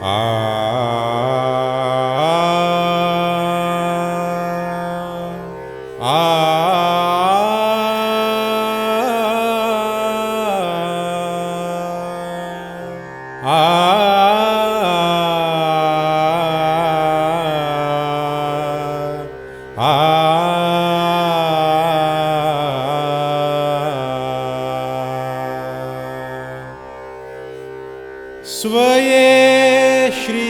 आ स्वये श्री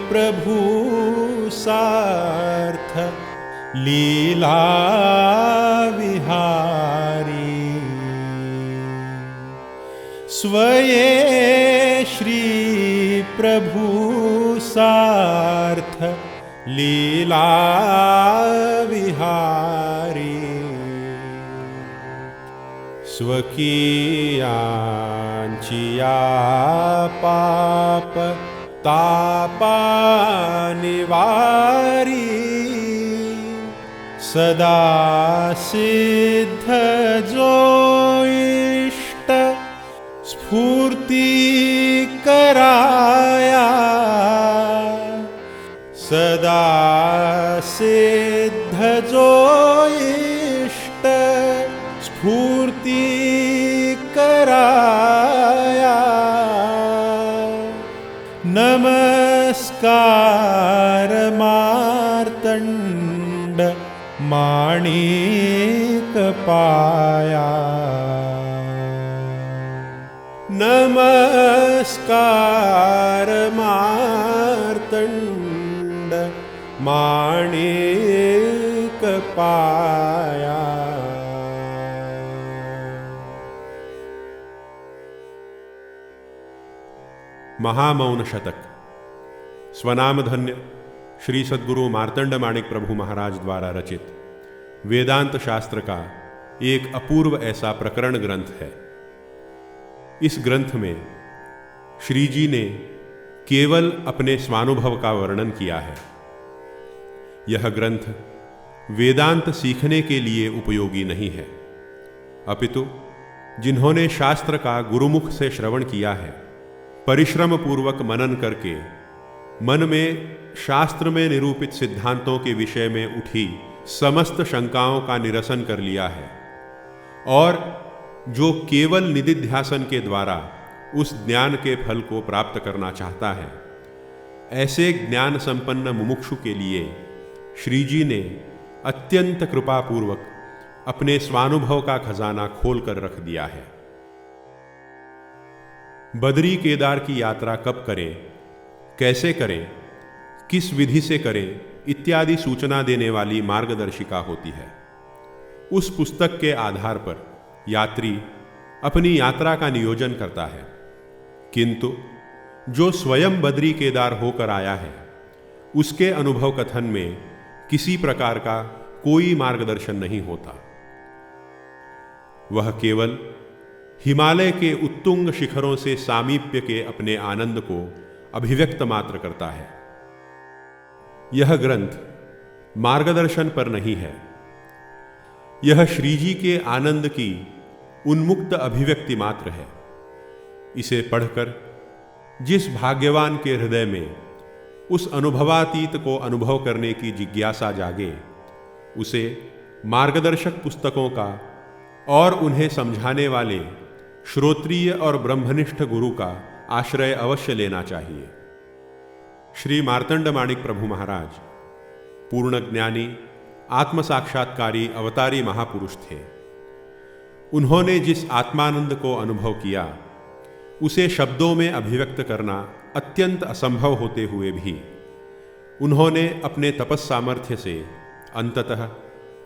प्रभु सार्थ लीला विहारी। स्वये श्री प्रभु सार्थ लीला विहारी। स्वकीयांचिया पाप तापा निवारी। सदा सिद्ध जो इष्ट स्फूर्ति कराया। सदा सिद्ध जो इष्ट स्फूर्ति कराया। नमस्कार मार्तंड माणिक पाया। नमस्कार मार्तंड माणिक पाया। महामौन शतक स्वनामधन्य श्री सद्गुरु मार्तंड माणिक प्रभु महाराज द्वारा रचित वेदांत शास्त्र का एक अपूर्व ऐसा प्रकरण ग्रंथ है। इस ग्रंथ में श्री जी ने केवल अपने स्वानुभव का वर्णन किया है। यह ग्रंथ वेदांत सीखने के लिए उपयोगी नहीं है, अपितु जिन्होंने शास्त्र का गुरुमुख से श्रवण किया है, परिश्रम पूर्वक मनन करके मन में शास्त्र में निरूपित सिद्धांतों के विषय में उठी समस्त शंकाओं का निरसन कर लिया है, और जो केवल निदिध्यासन के द्वारा उस ज्ञान के फल को प्राप्त करना चाहता है, ऐसे ज्ञान संपन्न मुमुक्षु के लिए श्री जी ने अत्यंत कृपापूर्वक अपने स्वानुभव का खजाना खोल कर रख दिया है। बद्री केदार की यात्रा कब करें, कैसे करें, किस विधि से करें इत्यादि सूचना देने वाली मार्गदर्शिका होती है। उस पुस्तक के आधार पर यात्री अपनी यात्रा का नियोजन करता है, किंतु जो स्वयं बद्री केदार होकर आया है उसके अनुभव कथन में किसी प्रकार का कोई मार्गदर्शन नहीं होता। वह केवल हिमालय के उत्तुंग शिखरों से सामीप्य के अपने आनंद को अभिव्यक्त मात्र करता है। यह ग्रंथ मार्गदर्शन पर नहीं है, यह श्रीजी के आनंद की उन्मुक्त अभिव्यक्ति मात्र है। इसे पढ़कर जिस भाग्यवान के हृदय में उस अनुभवातीत को अनुभव करने की जिज्ञासा जागे, उसे मार्गदर्शक पुस्तकों का और उन्हें समझाने वाले श्रोत्रिय और ब्रह्मनिष्ठ गुरु का आश्रय अवश्य लेना चाहिए। श्री मार्तंड माणिक प्रभु महाराज पूर्ण ज्ञानी आत्म साक्षात्कारी अवतारी महापुरुष थे। उन्होंने जिस आत्मानंद को अनुभव किया उसे शब्दों में अभिव्यक्त करना अत्यंत असंभव होते हुए भी उन्होंने अपने तपस्सामर्थ्य से अंततः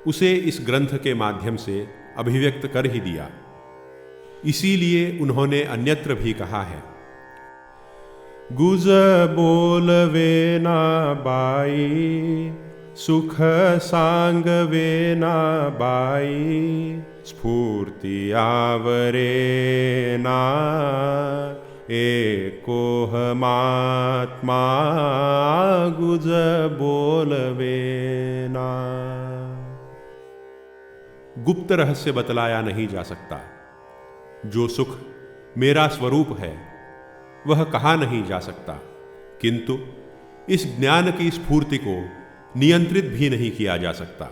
उसे इस ग्रंथ के माध्यम से अभिव्यक्त कर ही दिया। इसीलिए उन्होंने अन्यत्र भी कहा है, गुज बोलवे ना बाई, सुख सांग वे ना बाई, स्फूर्ति आवरे ना, एकोह महात्मा गुज बोलवे ना। गुप्त रहस्य बतलाया नहीं जा सकता। जो सुख मेरा स्वरूप है वह कहा नहीं जा सकता। किंतु इस ज्ञान की स्फूर्ति को नियंत्रित भी नहीं किया जा सकता,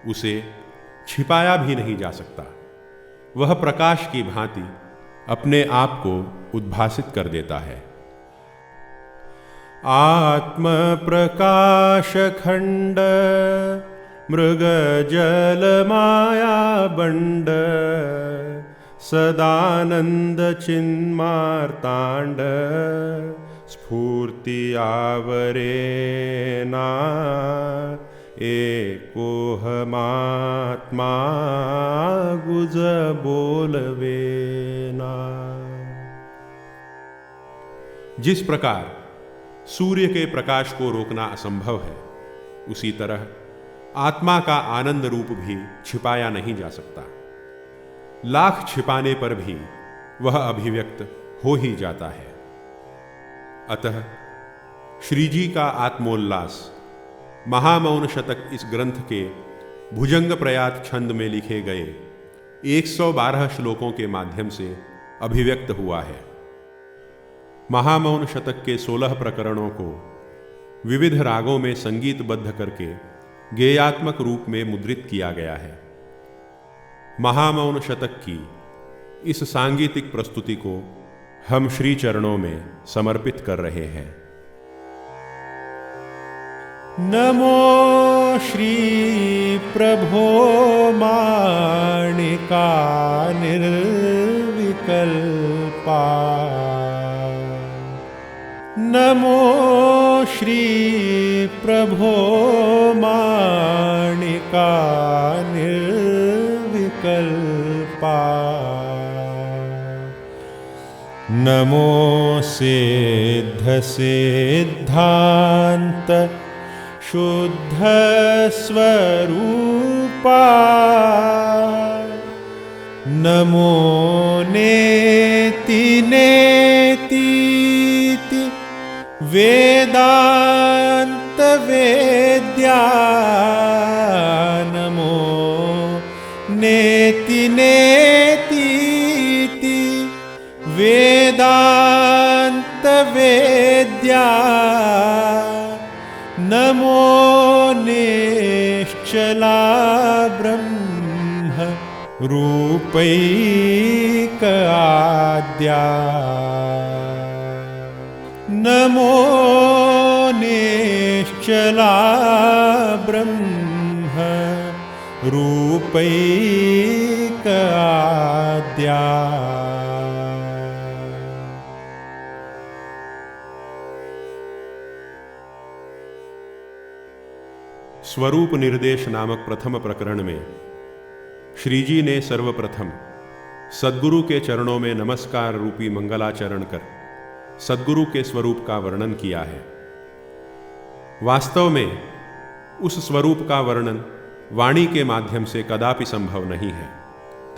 उसे छिपाया भी नहीं जा सकता। वह प्रकाश की भांति अपने आप को उद्भासित कर देता है। आत्म प्रकाश खंड मृग जल माया बंड सदानंद चिन्मार्तांड स्फूर्ति आवरेना एकोहमात्मा गुज बोलवेना। जिस प्रकार सूर्य के प्रकाश को रोकना असंभव है, उसी तरह आत्मा का आनंद रूप भी छिपाया नहीं जा सकता। लाख छिपाने पर भी वह अभिव्यक्त हो ही जाता है। अतः श्रीजी का आत्मोल्लास महामौन शतक इस ग्रंथ के भुजंग प्रयात छंद में लिखे गए 112 श्लोकों के माध्यम से अभिव्यक्त हुआ है। महामौन शतक के 16 प्रकरणों को विविध रागों में संगीतबद्ध करके गेयात्मक रूप में मुद्रित किया गया है। महामौन शतक की इस सांगीतिक प्रस्तुति को हम श्री चरणों में समर्पित कर रहे हैं। नमो श्री प्रभो माणिका निर्विकल्पा। नमो श्री प्रभो माणिका निर्विकल्पा। नमो सिद्ध सिद्धांत शुद्ध स्वरूपा। नमो नेति नेतीति वेदांत वेद्या। नमो नेति नेतीति वेदांत वेद्या। नमो निश्चला ब्रह्म रूपैक आद्या। नमो निश्चला ब्रह्म रूपैक आद्या। स्वरूप निर्देश नामक प्रथम प्रकरण में श्रीजी ने सर्वप्रथम सद्गुरु के चरणों में नमस्कार रूपी मंगलाचरण कर सद्गुरु के स्वरूप का वर्णन किया है। वास्तव में उस स्वरूप का वर्णन वाणी के माध्यम से कदापि संभव नहीं है,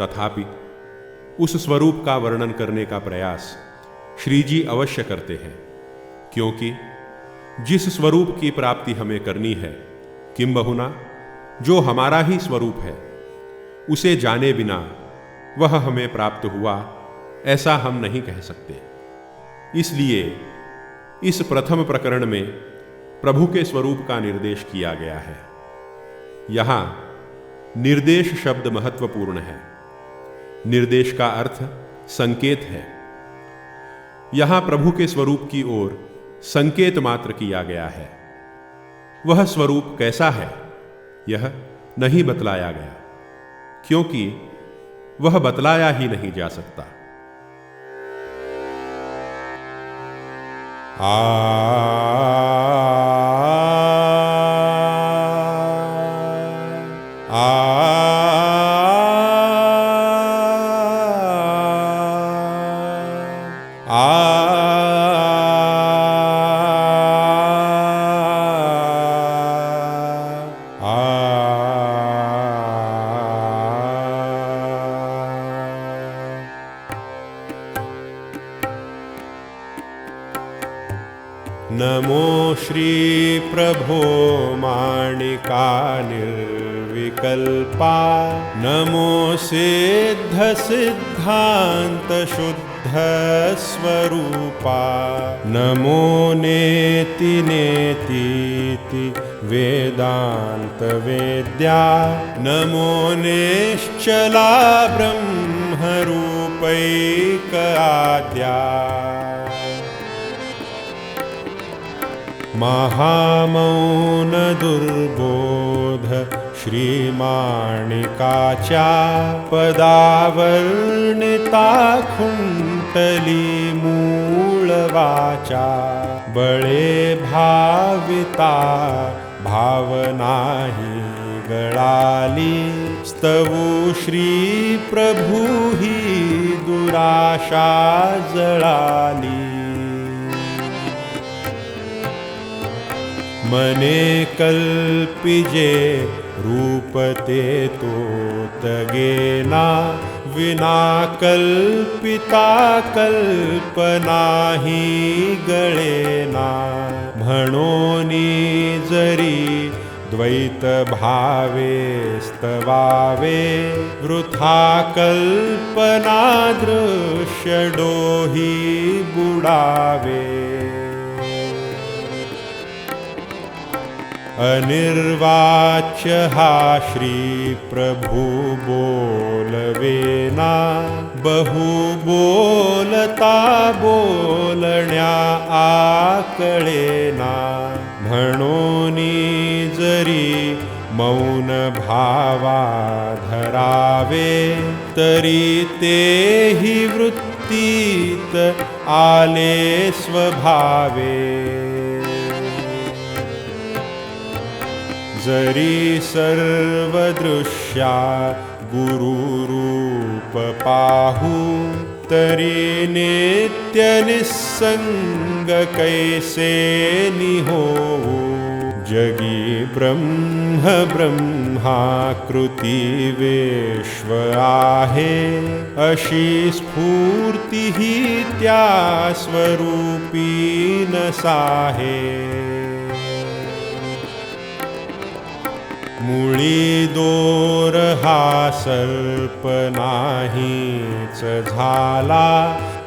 तथापि उस स्वरूप का वर्णन करने का प्रयास श्रीजी अवश्य करते हैं, क्योंकि जिस स्वरूप की प्राप्ति हमें करनी है, किंबहुना जो हमारा ही स्वरूप है, उसे जाने बिना वह हमें प्राप्त हुआ, ऐसा हम नहीं कह सकते। इसलिए इस प्रथम प्रकरण में प्रभु के स्वरूप का निर्देश किया गया है। यहां निर्देश शब्द महत्वपूर्ण है। निर्देश का अर्थ संकेत है। यहां प्रभु के स्वरूप की ओर संकेत मात्र किया गया है। वह स्वरूप कैसा है, यह नहीं बतलाया गया, क्योंकि वह बतलाया ही नहीं जा सकता। नमो श्री प्रभो माणिका निर्विकल्पा नमो सिद्ध सिद्धांत शुद्ध स्वरूपा नमो नेति नेतीति वेदांत वेद्या नमो निश्चला ब्रह्मरूपैक आद्या महामौन दुर्बोध श्रीमाणिकाच्या पदावर्णिता खुंटली मूळवाचा बळे भाविता भावनाही गळाली स्तवू श्री प्रभु ही दुराशा जळाली मने कल्पिजे रूपते तोतगेना विना कल्पिता कल्पनाही गळेना म्हणोनी जरी द्वैत भावे स्तवावे वृथा कल्पना दृश्य डोही बुडावे अनिर्वाच्य हा श्री प्रभु बोलवेना बहु बोलता बोलण्या आकळेना म्हणोनी जरी मौन भावा धरावे तरी तेही वृत्तीत आले स्वभावे जरी सर्व दृश्या गुरुरूप पाहू तरी नित्य निस्संग कैसे निहोऊ जगी ब्रह्म ब्रह्माकृती विश्व आहे अशी स्फूर्ती ही त्या स्वरूपी नसाहे मुळी दोर हा सर्प नाहीच झाला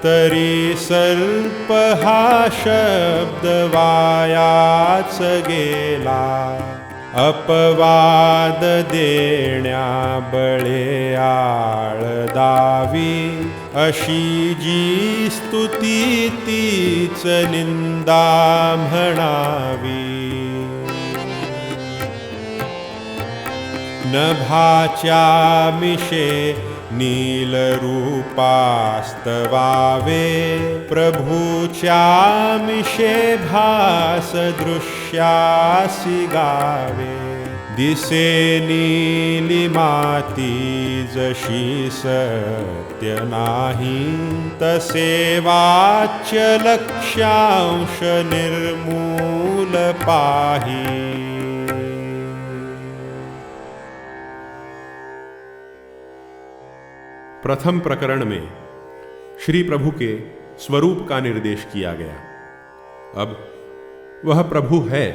तरी सर्प हा शब्द वायाच गेला अपवाद देण्या बळे आळदावी अशी जी स्तुती तीच निंदा म्हणावी नभाच्या मिशे नीलरूपास्तवावे प्रभूच्या मिशे भास दृश्यासी गावे दिसे नीलिमाती जशी सत्य नाही तसे वाच्य लक्ष्यांश निर्मूल पाही प्रथम प्रकरण में श्री प्रभु के स्वरूप का निर्देश किया गया। अब वह प्रभु है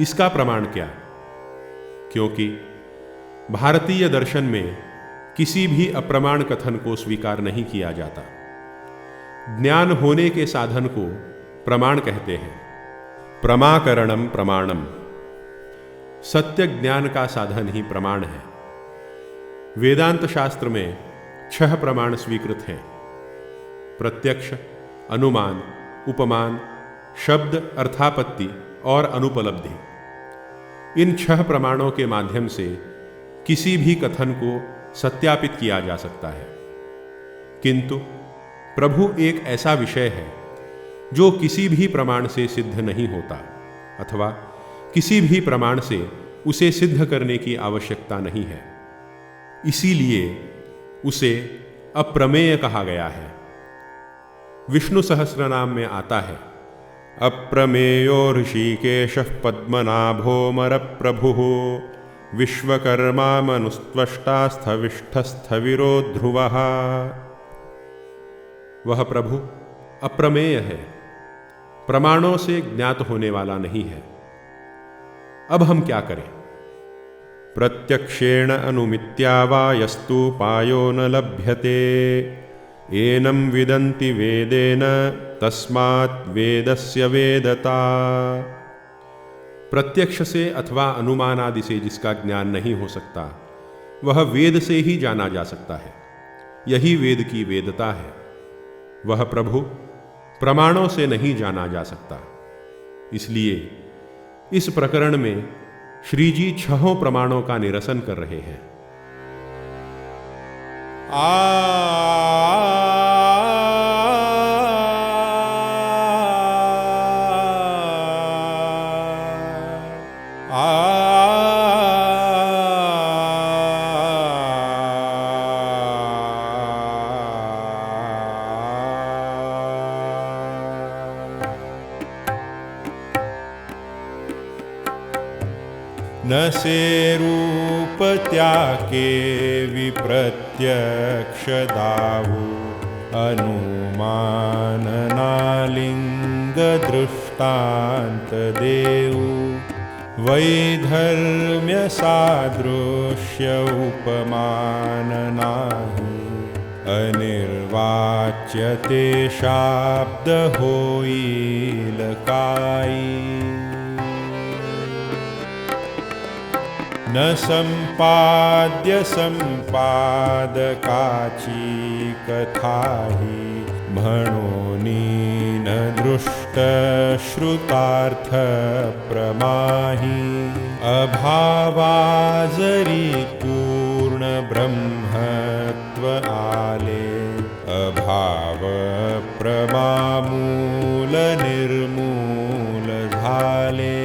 इसका प्रमाण क्या? क्योंकि भारतीय दर्शन में किसी भी अप्रमाण कथन को स्वीकार नहीं किया जाता। ज्ञान होने के साधन को प्रमाण कहते हैं। प्रमाकरणम प्रमाणम, सत्य ज्ञान का साधन ही प्रमाण है। वेदांत शास्त्र में 6 प्रमाण स्वीकृत हैं: प्रत्यक्ष, अनुमान, उपमान, शब्द अर्थापत्ति और अनुपलब्धि। इन 6 प्रमाणों के माध्यम से किसी भी कथन को सत्यापित किया जा सकता है। किंतु प्रभु एक ऐसा विषय है जो किसी भी प्रमाण से सिद्ध नहीं होता, अथवा किसी भी प्रमाण से उसे सिद्ध करने की आवश्यकता नहीं है। इसीलिए उसे अप्रमेय कहा गया है। विष्णु सहस्रनाम में आता है, अप्रमेयो ऋषिकेशः पद्मनाभोमर प्रभुः विश्वकर्मा मनुस्त्वष्टा स्थविष्ठस्थविरो ध्रुवः। वह प्रभु अप्रमेय है, प्रमाणों से ज्ञात होने वाला नहीं है। अब हम क्या करें? प्रत्यक्षेण अनुमित्या वा यस्तुपायो न लभ्यते एनं विदन्ति वेदेन तस्मात् वेदस्य वेदता। प्रत्यक्ष से अथवा अनुमान आदि से जिसका ज्ञान नहीं हो सकता, वह वेद से ही जाना जा सकता है। यही वेद की वेदता है। वह प्रभु प्रमाणों से नहीं जाना जा सकता। इसलिए इस प्रकरण में श्री जी 6 प्रमाणों का निरसन कर रहे हैं। न से रूपत्याके विप्रत्यक्ष दावु अनुमाननालिंग दृष्टांत देवु वैधर्म्य सादृश्य उपमान नाही अनिर्वाच्य ते शाब्द होईल काई। न संपाद्य संपादकाची कथाही म्हणोनी न दृष्ट श्रुतार्थ प्रमाही अभावाजरी पूर्ण ब्रह्मत्व आले अभाव प्रमामूल निर्मूल झाले।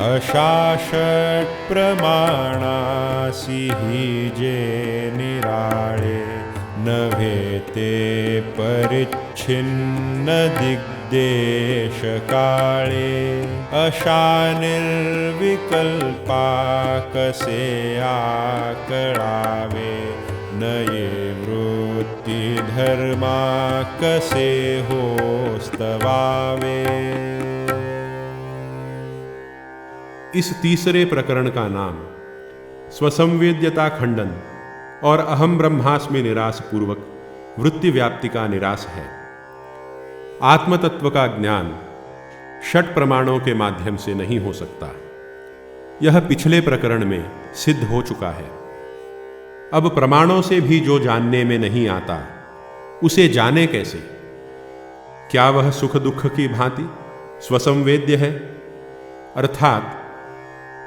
अशाषट प्रमाणासी ही जे निराळे नव्हे ते परिच्छिन्न दिग्देश काळे अशा निर्विकल्पा कसे आकळावे नये वृत्ती धर्मा कसे होस्तवावे। इस तीसरे प्रकरण का नाम स्वसंवेद्यता खंडन और अहम ब्रह्मास्मि निराश पूर्वक वृत्ति व्याप्ति का निराश है। आत्मतत्व का ज्ञान षट प्रमाणों के माध्यम से नहीं हो सकता। यह पिछले प्रकरण में सिद्ध हो चुका है। अब प्रमाणों से भी जो जानने में नहीं आता, उसे जाने कैसे? क्या वह सुख दुख की भांति स्वसंवेद्य है? अर्थात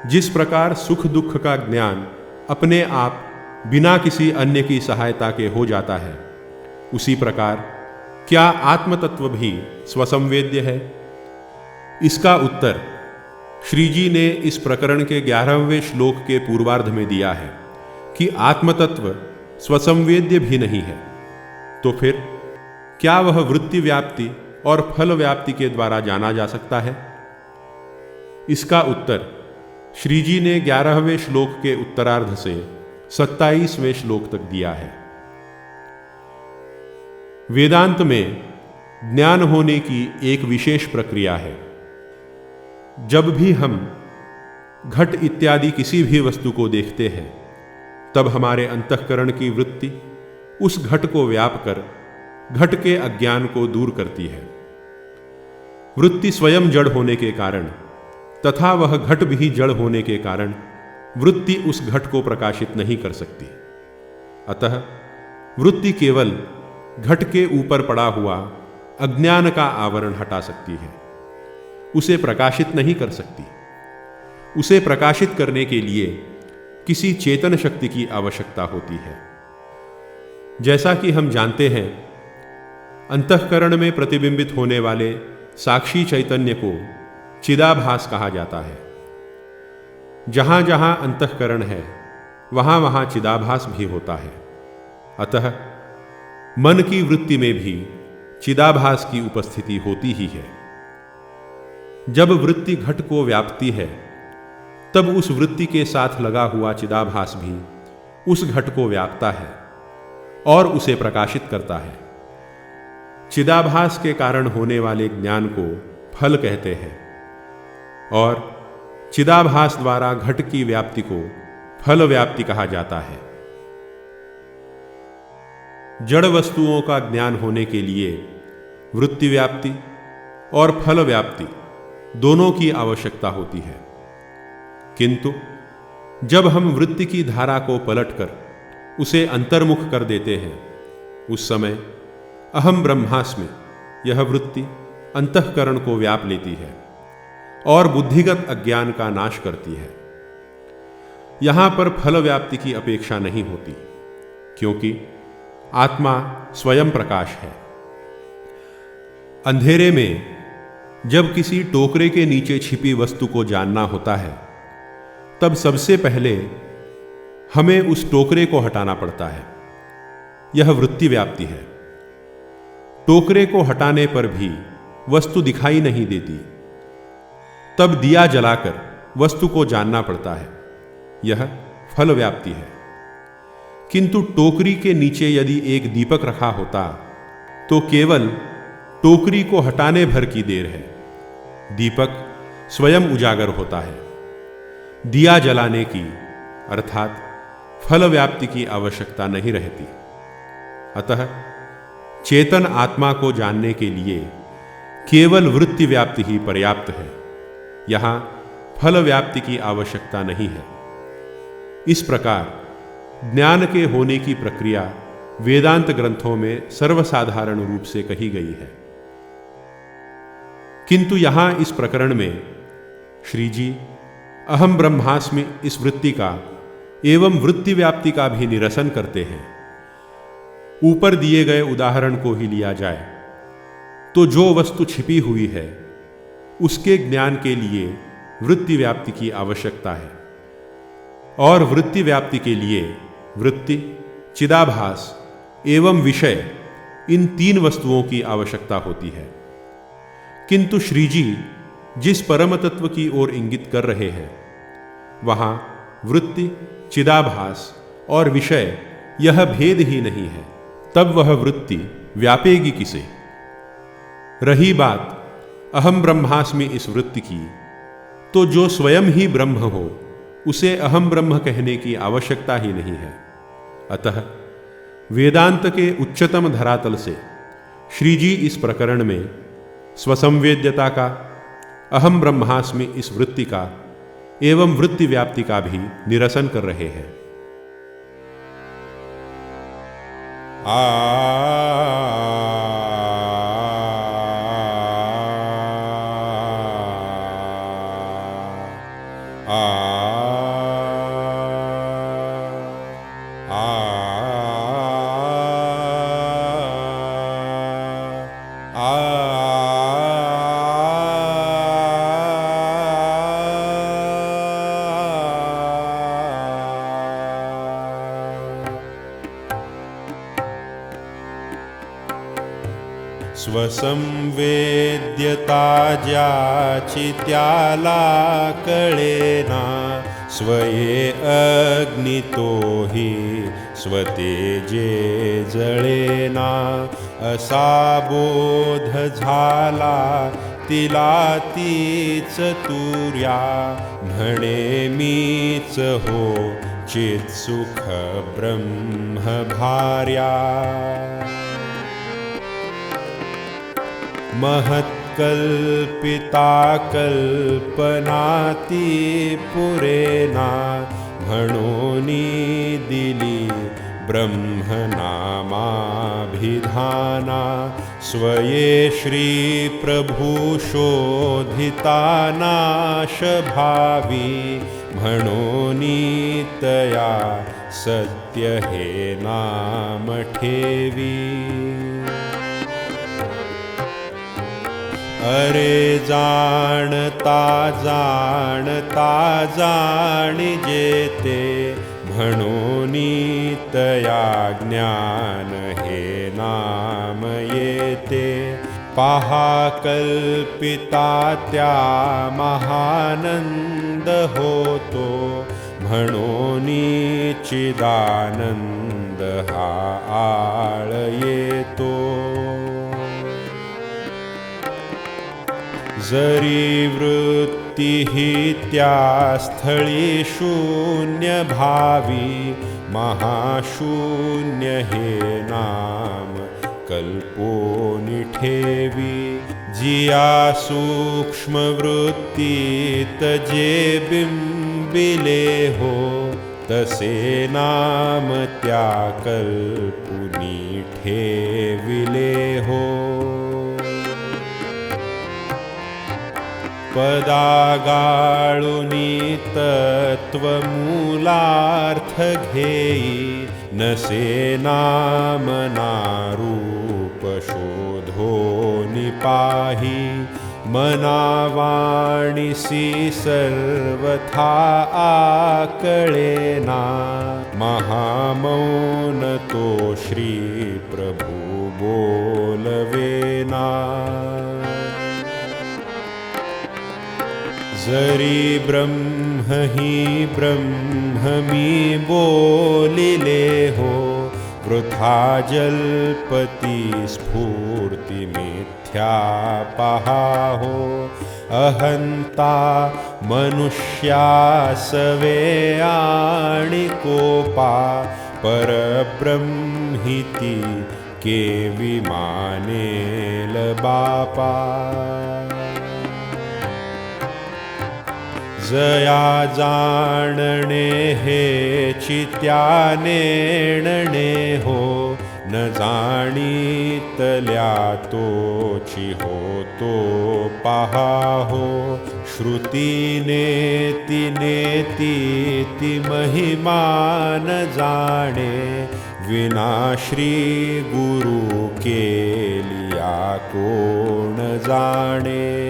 जिस प्रकार सुख दुख का ज्ञान अपने आप बिना किसी अन्य की सहायता के हो जाता है, उसी प्रकार क्या आत्मतत्व भी स्वसंवेद्य है? इसका उत्तर श्री जी ने इस प्रकरण के 11वें श्लोक के पूर्वार्ध में दिया है कि आत्मतत्व स्वसंवेद्य भी नहीं है। तो फिर क्या वह वृत्ति व्याप्ति और फल व्याप्ति के द्वारा जाना जा सकता है? इसका उत्तर श्री जी ने 11वें श्लोक के उत्तरार्ध से 27वें श्लोक तक दिया है। वेदांत में ज्ञान होने की एक विशेष प्रक्रिया है। जब भी हम घट इत्यादि किसी भी वस्तु को देखते हैं, तब हमारे अंतःकरण की वृत्ति उस घट को व्याप कर घट के अज्ञान को दूर करती है। वृत्ति स्वयं जड़ होने के कारण तथा वह घट भी जड़ होने के कारण वृत्ति उस घट को प्रकाशित नहीं कर सकती। अतः वृत्ति केवल घट के ऊपर पड़ा हुआ अज्ञान का आवरण हटा सकती है, उसे प्रकाशित नहीं कर सकती। उसे प्रकाशित करने के लिए किसी चेतन शक्ति की आवश्यकता होती है। जैसा कि हम जानते हैं, अंतःकरण में प्रतिबिंबित होने वाले साक्षी चैतन्य को चिदाभास कहा जाता है। जहां जहां अंतःकरण है, वहां वहां चिदाभास भी होता है। अतः मन की वृत्ति में भी चिदाभास की उपस्थिति होती ही है। जब वृत्ति घट को व्यापती है, तब उस वृत्ति के साथ लगा हुआ चिदाभास भी उस घट को व्यापता है और उसे प्रकाशित करता है। चिदाभास के कारण होने वाले ज्ञान को फल कहते हैं और चिदाभास द्वारा घट की व्याप्ति को फल व्याप्ति कहा जाता है। जड़ वस्तुओं का ज्ञान होने के लिए वृत्ति व्याप्ति और फल व्याप्ति दोनों की आवश्यकता होती है, किंतु जब हम वृत्ति की धारा को पलटकर उसे अंतर्मुख कर देते हैं, उस समय अहम ब्रह्मास्मि यह वृत्ति अंतःकरण को व्याप लेती है और बुद्धिगत अज्ञान का नाश करती है। यहां पर फल व्याप्ति की अपेक्षा नहीं होती, क्योंकि आत्मा स्वयं प्रकाश है। अंधेरे में जब किसी टोकरे के नीचे छिपी वस्तु को जानना होता है, तब सबसे पहले हमें उस टोकरे को हटाना पड़ता है। यह वृत्ति व्याप्ति है। टोकरे को हटाने पर भी वस्तु दिखाई नहीं देती, तब दिया जलाकर वस्तु को जानना पड़ता है। यह फल व्याप्ति है। किंतु टोकरी के नीचे यदि एक दीपक रखा होता तो केवल टोकरी को हटाने भर की देर है, दीपक स्वयं उजागर होता है। दिया जलाने की अर्थात फल व्याप्ति की आवश्यकता नहीं रहती। अतः चेतन आत्मा को जानने के लिए केवल वृत्ति व्याप्ति ही पर्याप्त है। यहां फल व्याप्ति की आवश्यकता नहीं है। इस प्रकार ज्ञान के होने की प्रक्रिया वेदांत ग्रंथों में सर्वसाधारण रूप से कही गई है, किंतु यहां इस प्रकरण में श्री जी अहम ब्रह्मास्मि इस वृत्ति का एवं वृत्ति व्याप्ति का भी निरसन करते हैं। ऊपर दिए गए उदाहरण को ही लिया जाए तो जो वस्तु छिपी हुई है उसके ज्ञान के लिए वृत्ति व्याप्ति की आवश्यकता है, और वृत्ति व्याप्ति के लिए वृत्ति, चिदाभास एवं विषय इन तीन वस्तुओं की आवश्यकता होती है। किंतु श्रीजी जिस परम तत्व की ओर इंगित कर रहे हैं, वहां वृत्ति, चिदाभास और विषय यह भेद ही नहीं है, तब वह वृत्ति व्यापेगी किसे? रही बात अहम ब्रह्मास्मि इस वृत्ति की, तो जो स्वयं ही ब्रह्म हो उसे अहम ब्रह्म कहने की आवश्यकता ही नहीं है। अतः वेदांत के उच्चतम धरातल से श्रीजी इस प्रकरण में स्वसंवेद्यता का, अहम ब्रह्मास्मि इस वृत्ति का एवं वृत्ति व्याप्ति का भी निरसन कर रहे हैं। स्वसंवेद्यता ज्याची त्याला कळेना, स्वये अग्नितोही स्वतेजे जळेना, असा बोध झाला तिला तीच तुर्या, म्हणे मीच हो चित सुख ब्रह्म भार्या। महत्कल्पिता कल्पनाती पुरेना, म्हणोनी दिली ब्रह्मनामाभिधाना, स्वये श्री प्रभु शोधिता नाश भावी, म्हणोनी तया सत्य हे नाम ठेवी। अरे जाणता जाणता जाणिजेते, म्हणोनी तया ज्ञान हे नाम येते। पहा कल्पिता त्या महानंद होतो, म्हणोनी चिदानंद हा आळ येतो। जरी वृत्ती ही त्या स्थळी शून्य भावी, महाशून्य हे नाम कल्पोनी ठेवी. जिया सूक्ष्म वृत्तीत जे बिंबिले हो, तसे नाम त्या कल्पुनी ठेविले हो. पदागाळुनी तत्वमूलार्थ घेई, नसे नाम नारूप शोधोनि पाही. मनावाणीसी सर्वथा आकळेना, महामौन तो श्री प्रभु बोलवेना. जरी ब्रह्म ही ब्रह्ममी बोलिले हो, वृथा जल्पती स्फूर्ति मिथ्या पहा हो. अहंता मनुष्यासवे आणि कोपा, परब्रह्मिती केवी मानेल बापा. जया जाणणे हे चित्या नेणणे हो, न जाणीतल्या तोची होतो पहा हो. श्रुतीने तिने ती महिमा न जाणे, विना श्री गुरु केलिया कोण जाणे.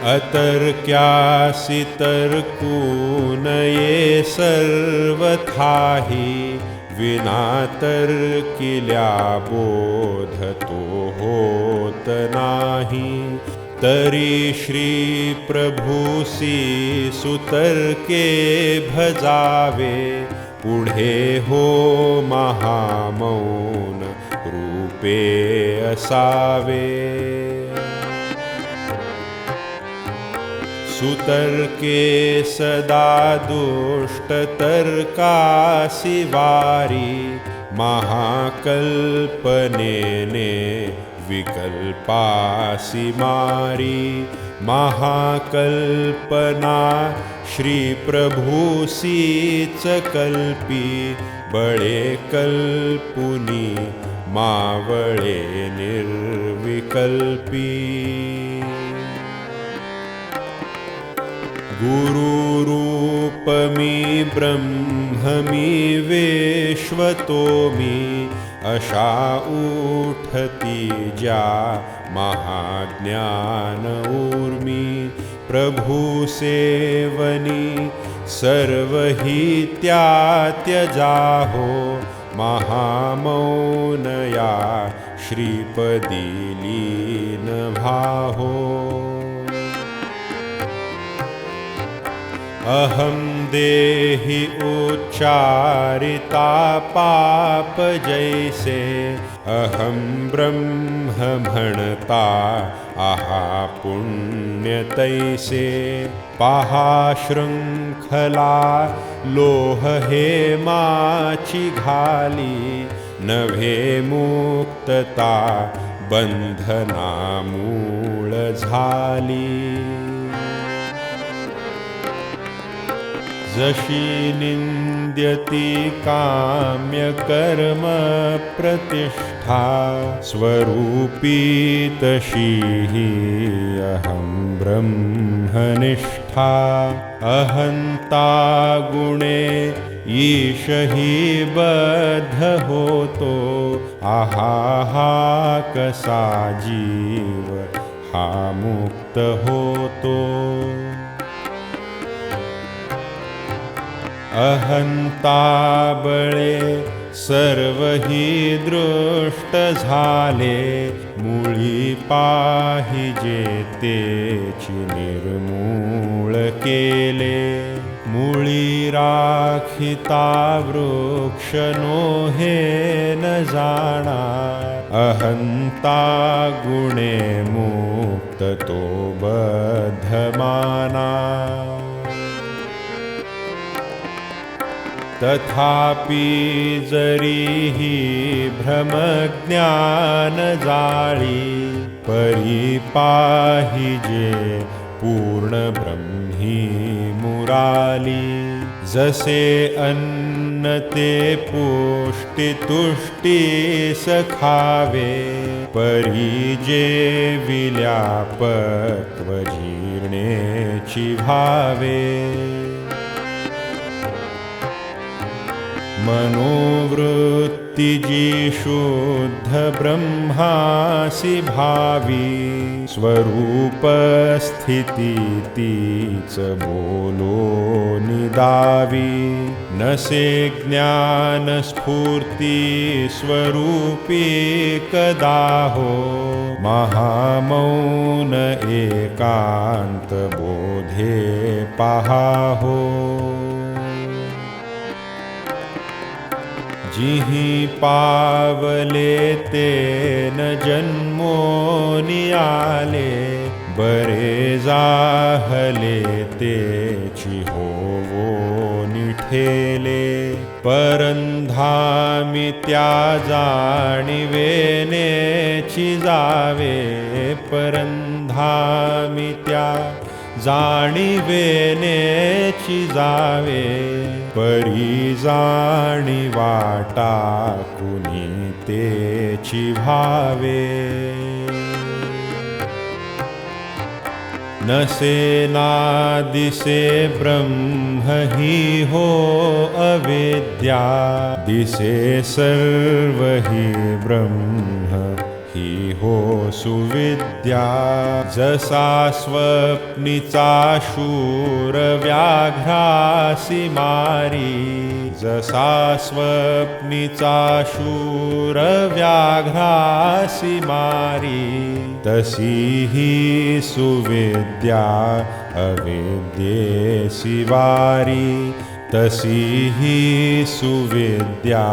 अतर्क्यासि तर्कून ये सर्वथाही, विना तर्किल्या बोध तो होत नाही. तरी श्री प्रभूसी सुतर्के भजावे, पुढे हो महामौन रूपे असावे. सुतर्के सदा दुष्ट तर्कासि वारी, महाकल्पनेने विकल्पासि मारी. महाकल्पना श्री प्रभूसीच कल्पी, बळे कल्पुनी मावळे निर्विकल्पी. गुरुरूपमी ब्रह्ममी विश्वतोमी, अशा उठती ज्या महाज्ञान ऊर्मी. प्रभु सेवनी सर्वही त्या त्यजाहो, महामौनया श्रीपदी लीन भाहो. अहं देहि उच्चारिता पाप जैसे, अहं ब्रह्म म्हणता आहा पुण्य तैसे. पहा शृंखला लोह हे माची घाली, नभे मुक्तता बंधना मूळ झाली. जशी निंद्यति काम्य कर्म प्रतिष्ठा, स्वरूपी तशी ही अहं ब्रह्मनिष्ठा. अहंता गुणे ईश ही बद्ध होतो, आहा हा कसा जीव हा मुक्त होतो. अहंता बळे सर्वही दृष्ट झाले, मुळी पाहिजे तेची निर्मूळ केले. मुळी राखिता वृक्ष नोहे न जाणा अहंता गुणे मुक्त तो बद्धमाना तथापि जरीही भ्रमज्ञान जाळी परी पाहिजे पूर्ण ब्रह्मी मुराली जसे अन्न ते पुष्टी तुष्टी सखावे परी जेविल्या पक्व जीर्णेची भावे मनोवृत्ति जी शुद्ध ब्रह्मासी भावी स्वरूप स्थिती तीच बोलो निदावी नसे ज्ञान स्फूर्ती स्वरूपी कदा हो महामौन एकांत बोधे पहा हो जिहि पावले तेन जन्मो नियाले बरे जाहले तेची होवो निठेले परंधामी त्या जाणिवेनेची जावे परंधामी त्या जाणिवेनेची जावे परी जाणिवा टाकुनी तेची भावे नसे ना दिसे ब्रह्म ही हो अविद्या दिसे सर्व ही ब्रह्म ही हो सुविद्या जसा स्वप्नीचा शूर व्याघ्रासी मारी जसा स्वप्नीचा शूर व्याघ्रासी मारी तशी ही सुविद्या अविद्येसी वारी तशी ही सुविद्या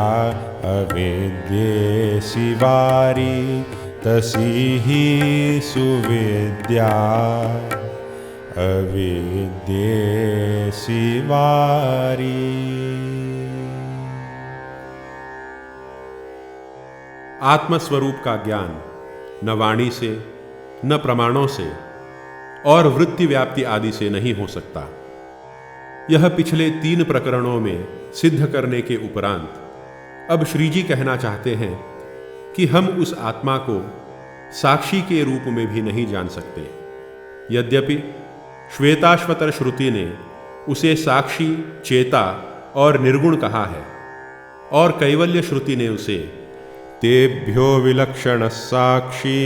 अविद्येसी वारी तशी ही सुविद्या अविद्येसी वारी। आत्मस्वरूप का ज्ञान न वाणी से न प्रमाणों से और वृत्ति व्याप्ति आदि से नहीं हो सकता। यह पिछले 3 प्रकरणों में सिद्ध करने के उपरांत अब श्री जी कहना चाहते हैं कि हम उस आत्मा को साक्षी के रूप में भी नहीं जान सकते। यद्यपि श्वेताश्वतर श्रुति ने उसे साक्षी, चेता और निर्गुण कहा है और कैवल्य श्रुति ने उसे तेभ्यो विलक्षण साक्षी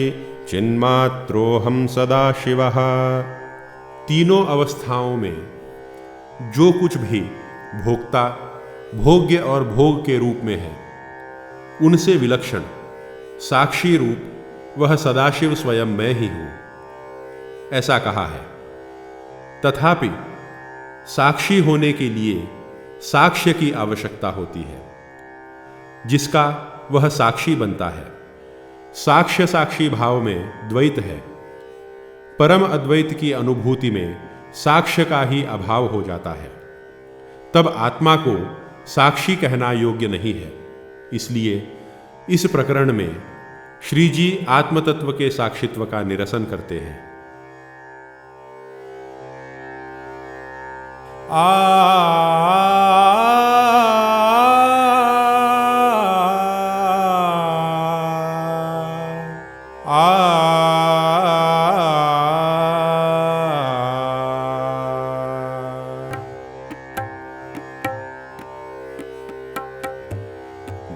चिन्मात्रोऽहं सदाशिवः तीनों अवस्थाओं में जो कुछ भी भोक्ता, भोग्य और भोग के रूप में है उनसे विलक्षण साक्षी रूप वह सदाशिव स्वयं मैं ही हूं, ऐसा कहा है। तथापि साक्षी होने के लिए साक्ष्य की आवश्यकता होती है जिसका वह साक्षी बनता है। साक्ष्य साक्षी भाव में द्वैत है। परम अद्वैत की अनुभूति में साक्ष्य का ही अभाव हो जाता है। तब आत्मा को साक्षी कहना योग्य नहीं है। इसलिए इस प्रकरण में श्री जी आत्मतत्व के साक्षित्व का निरसन करते हैं।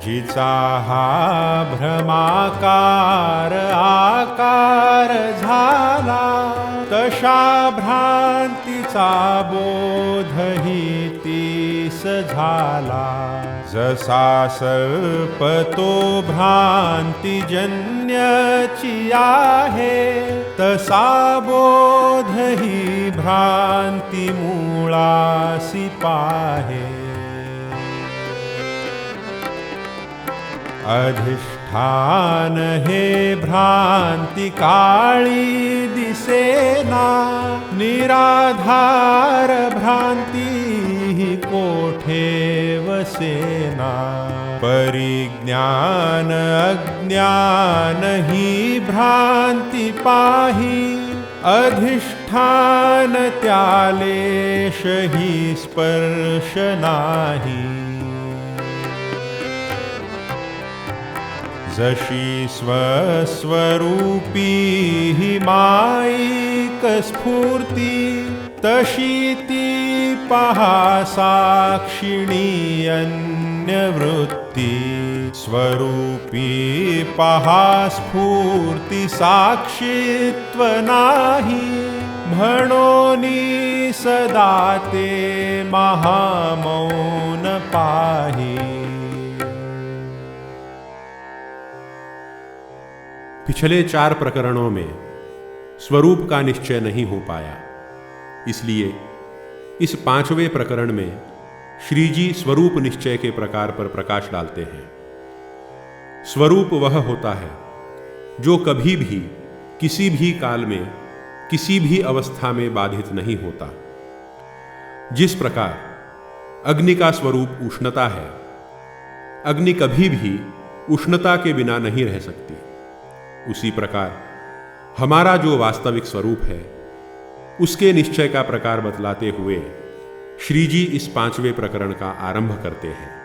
जिचा हा भ्रमाकार आकार झाला तशा भ्रांतीचा बोधही तीस झाला। जसा सर्प तो भ्रांतिजन्यची आहे तसा बोध ही भ्रांती मूळासी पाहे। अधिष्ठान हे भ्रांती काळी दिसेना, निराधार भ्रांती कोठे वसेना। परिज्ञान अज्ञान ही भ्रांती पाही, अधिष्ठान त्यालेश ही स्पर्श नाही। जशी स्वस्वरूपी ही माईक स्फूर्ती, तशी ती पहा साक्षिणी अन्यवृत्ती। स्वरूपी पहा स्फूर्ती साक्षित्व नाही, म्हणोनी सदा ते महामौन पाही। पिछले 4 प्रकरणों में स्वरूप का निश्चय नहीं हो पाया, इसलिए इस 5वें प्रकरण में श्रीजी स्वरूप निश्चय के प्रकार पर प्रकाश डालते हैं। स्वरूप वह होता है जो कभी भी किसी भी काल में किसी भी अवस्था में बाधित नहीं होता। जिस प्रकार अग्नि का स्वरूप उष्णता है, अग्नि कभी भी उष्णता के बिना नहीं रह सकती, उसी प्रकार हमारा जो वास्तविक स्वरूप है उसके निश्चय का प्रकार बतलाते हुए श्रीजी इस 5वें प्रकरण का आरंभ करते हैं।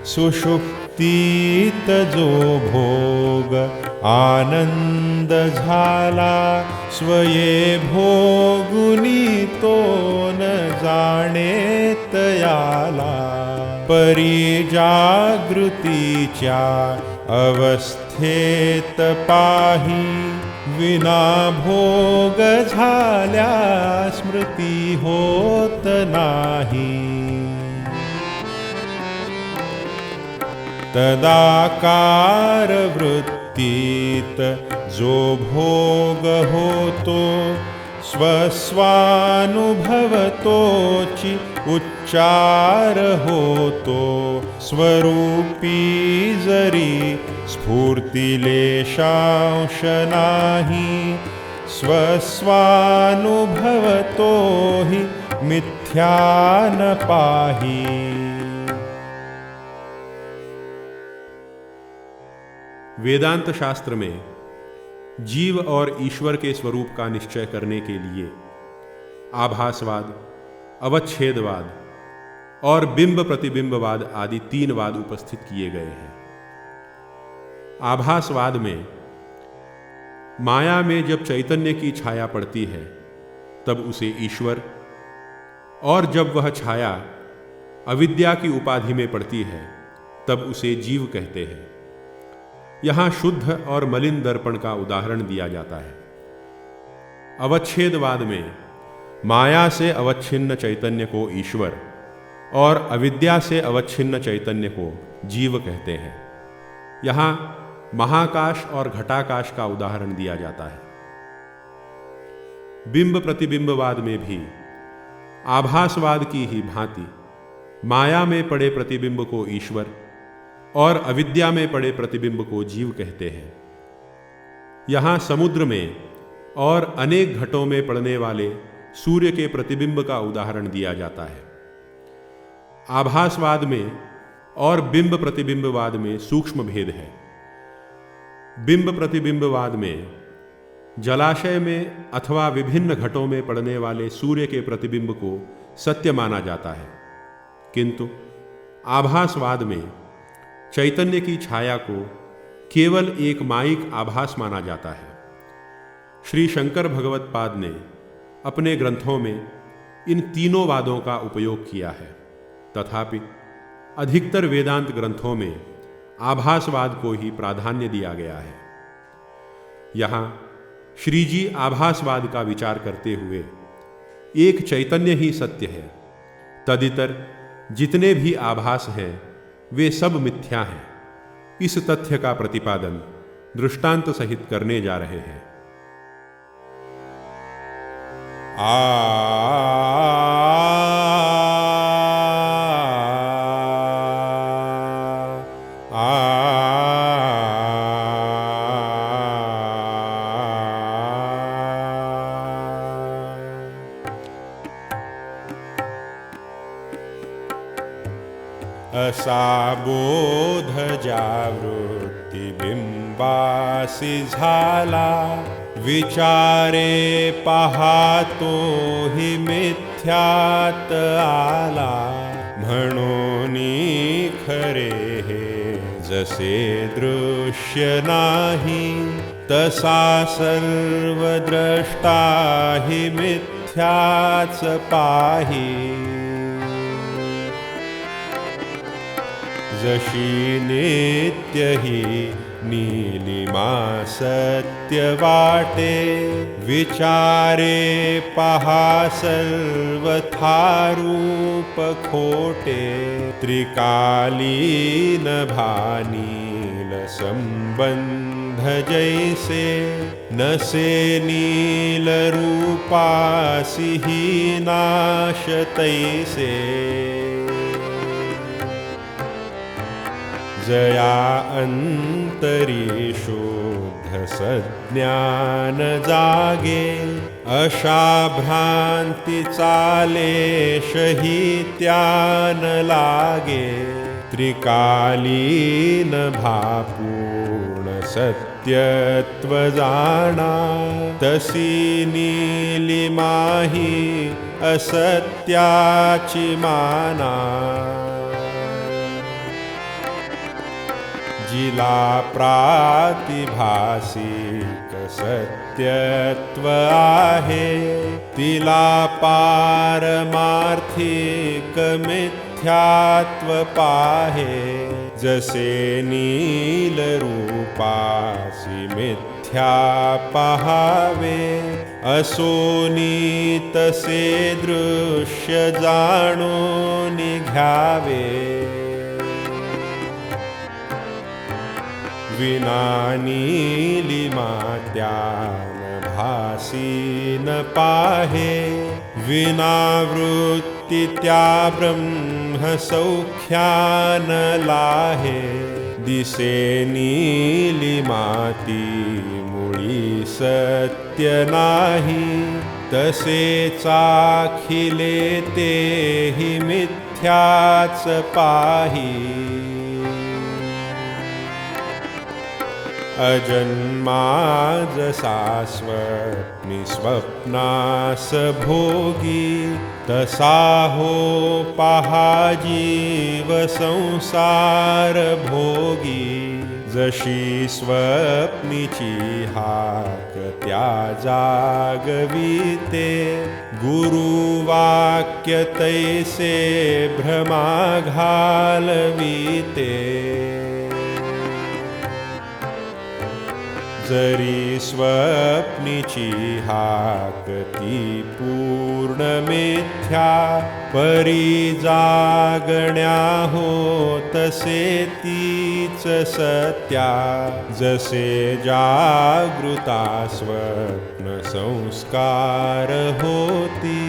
सुषुप्तीत जो भोग आनंद झाला, स्वये भोगुनी तो न जाणे तयाला। परी जागृतीच्या अवस्थेत पाही, विना भोग झाल्या स्मृती होत नाही। तदाकार वृत्तीत जो भोग होतो, स्वस्वानुभवतोची उच्चार होतो। स्वरूपी जरी स्फूर्तिलेशांश नाही, स्वस्वानुभवतो हि मिथ्या न पाही। वेदांत शास्त्र में जीव और ईश्वर के स्वरूप का निश्चय करने के लिए आभासवाद, अवच्छेदवाद और बिंब प्रतिबिंबवाद आदि 3 वाद उपस्थित किए गए हैं। आभासवाद में माया में जब चैतन्य की छाया पड़ती है तब उसे ईश्वर, और जब वह छाया अविद्या की उपाधि में पड़ती है तब उसे जीव कहते हैं। यहां शुद्ध और मलिन दर्पण का उदाहरण दिया जाता है। अवच्छेदवाद में माया से अवच्छिन्न चैतन्य को ईश्वर और अविद्या से अवच्छिन्न चैतन्य को जीव कहते हैं। यहां महाकाश और घटाकाश का उदाहरण दिया जाता है। बिंब प्रतिबिंबवाद में भी आभासवाद की ही भांति माया में पड़े प्रतिबिंब को ईश्वर और अविद्या में पड़े प्रतिबिंब को जीव कहते हैं। यहाँ समुद्र में और अनेक घटों में पड़ने वाले सूर्य के प्रतिबिंब का उदाहरण दिया जाता है। आभासवाद में और बिंब प्रतिबिंबवाद में सूक्ष्म भेद है। बिंब प्रतिबिंबवाद में जलाशय में अथवा विभिन्न घटों में पड़ने वाले सूर्य के प्रतिबिंब को सत्य माना जाता है, किंतु आभासवाद में चैतन्य की छाया को केवल एक मायिक आभास माना जाता है। श्री शंकर भगवत पाद ने अपने ग्रंथों में इन तीनों वादों का उपयोग किया है, तथापि अधिकतर वेदांत ग्रंथों में आभासवाद को ही प्राधान्य दिया गया है। यहाँ श्री जी आभासवाद का विचार करते हुए एक चैतन्य ही सत्य है, तदितर जितने भी आभास हैं वे सब मिथ्या हैं, इस तथ्य का प्रतिपादन दृष्टांत सहित करने जा रहे हैं। असा बोध जावृत्ती बिंबासी झाला, विचारे पाहातो हि मिथ्यात आला। म्हणून खरे हे जसे दृश्य नाही, तसा सर्व द्रष्टा हि मिथ्याच पाही। जशी नित्य ही नीलिमा सत्य वाटे, विचारे पहा सर्वथा रूप खोटे। त्रिकालीन भानील संबंध जैसे, नसे नील रूपासी ही नाश तैसे। जया अंतरी शुद्ध सज्ञान जागे, अशा भ्रांती चाले शही त्यान लागे। त्रिकालीन भापूर्ण सत्यत्व जाणा, तसी नीलिमाही असत्याची माना। जिला प्रातिभासिक सत्यत्व आहे, तिला पारमार्थिक मिथ्यात्व पाहे। जसे नील रूपासी मिथ्या पहावे, असोनी तसे दृश्य जाणून घ्यावे। विना नीलिमा त्यान भासी न पाहे, विना वृत्ती त्या ब्रह्म सौख्यान लाहे। दिसे नीलिमा ती मुळी सत्य नाही, तसे चाखिले तेहि मिथ्याच पाही। अजन्मा जसा स्वप्नी स्वप्नास भोगी, तसा हो पहा जीव संसार भोगी। जशी स्वप्नीची हाक त्या जागविते, गुरुवाक्य तैसे भ्रमा घालविते। जरी स्वप्नीची हाक ती पूर्ण मिथ्या, परी जागण्या हो तसे तीच सत्या। जसे जागृता स्वप्न संस्कार होती,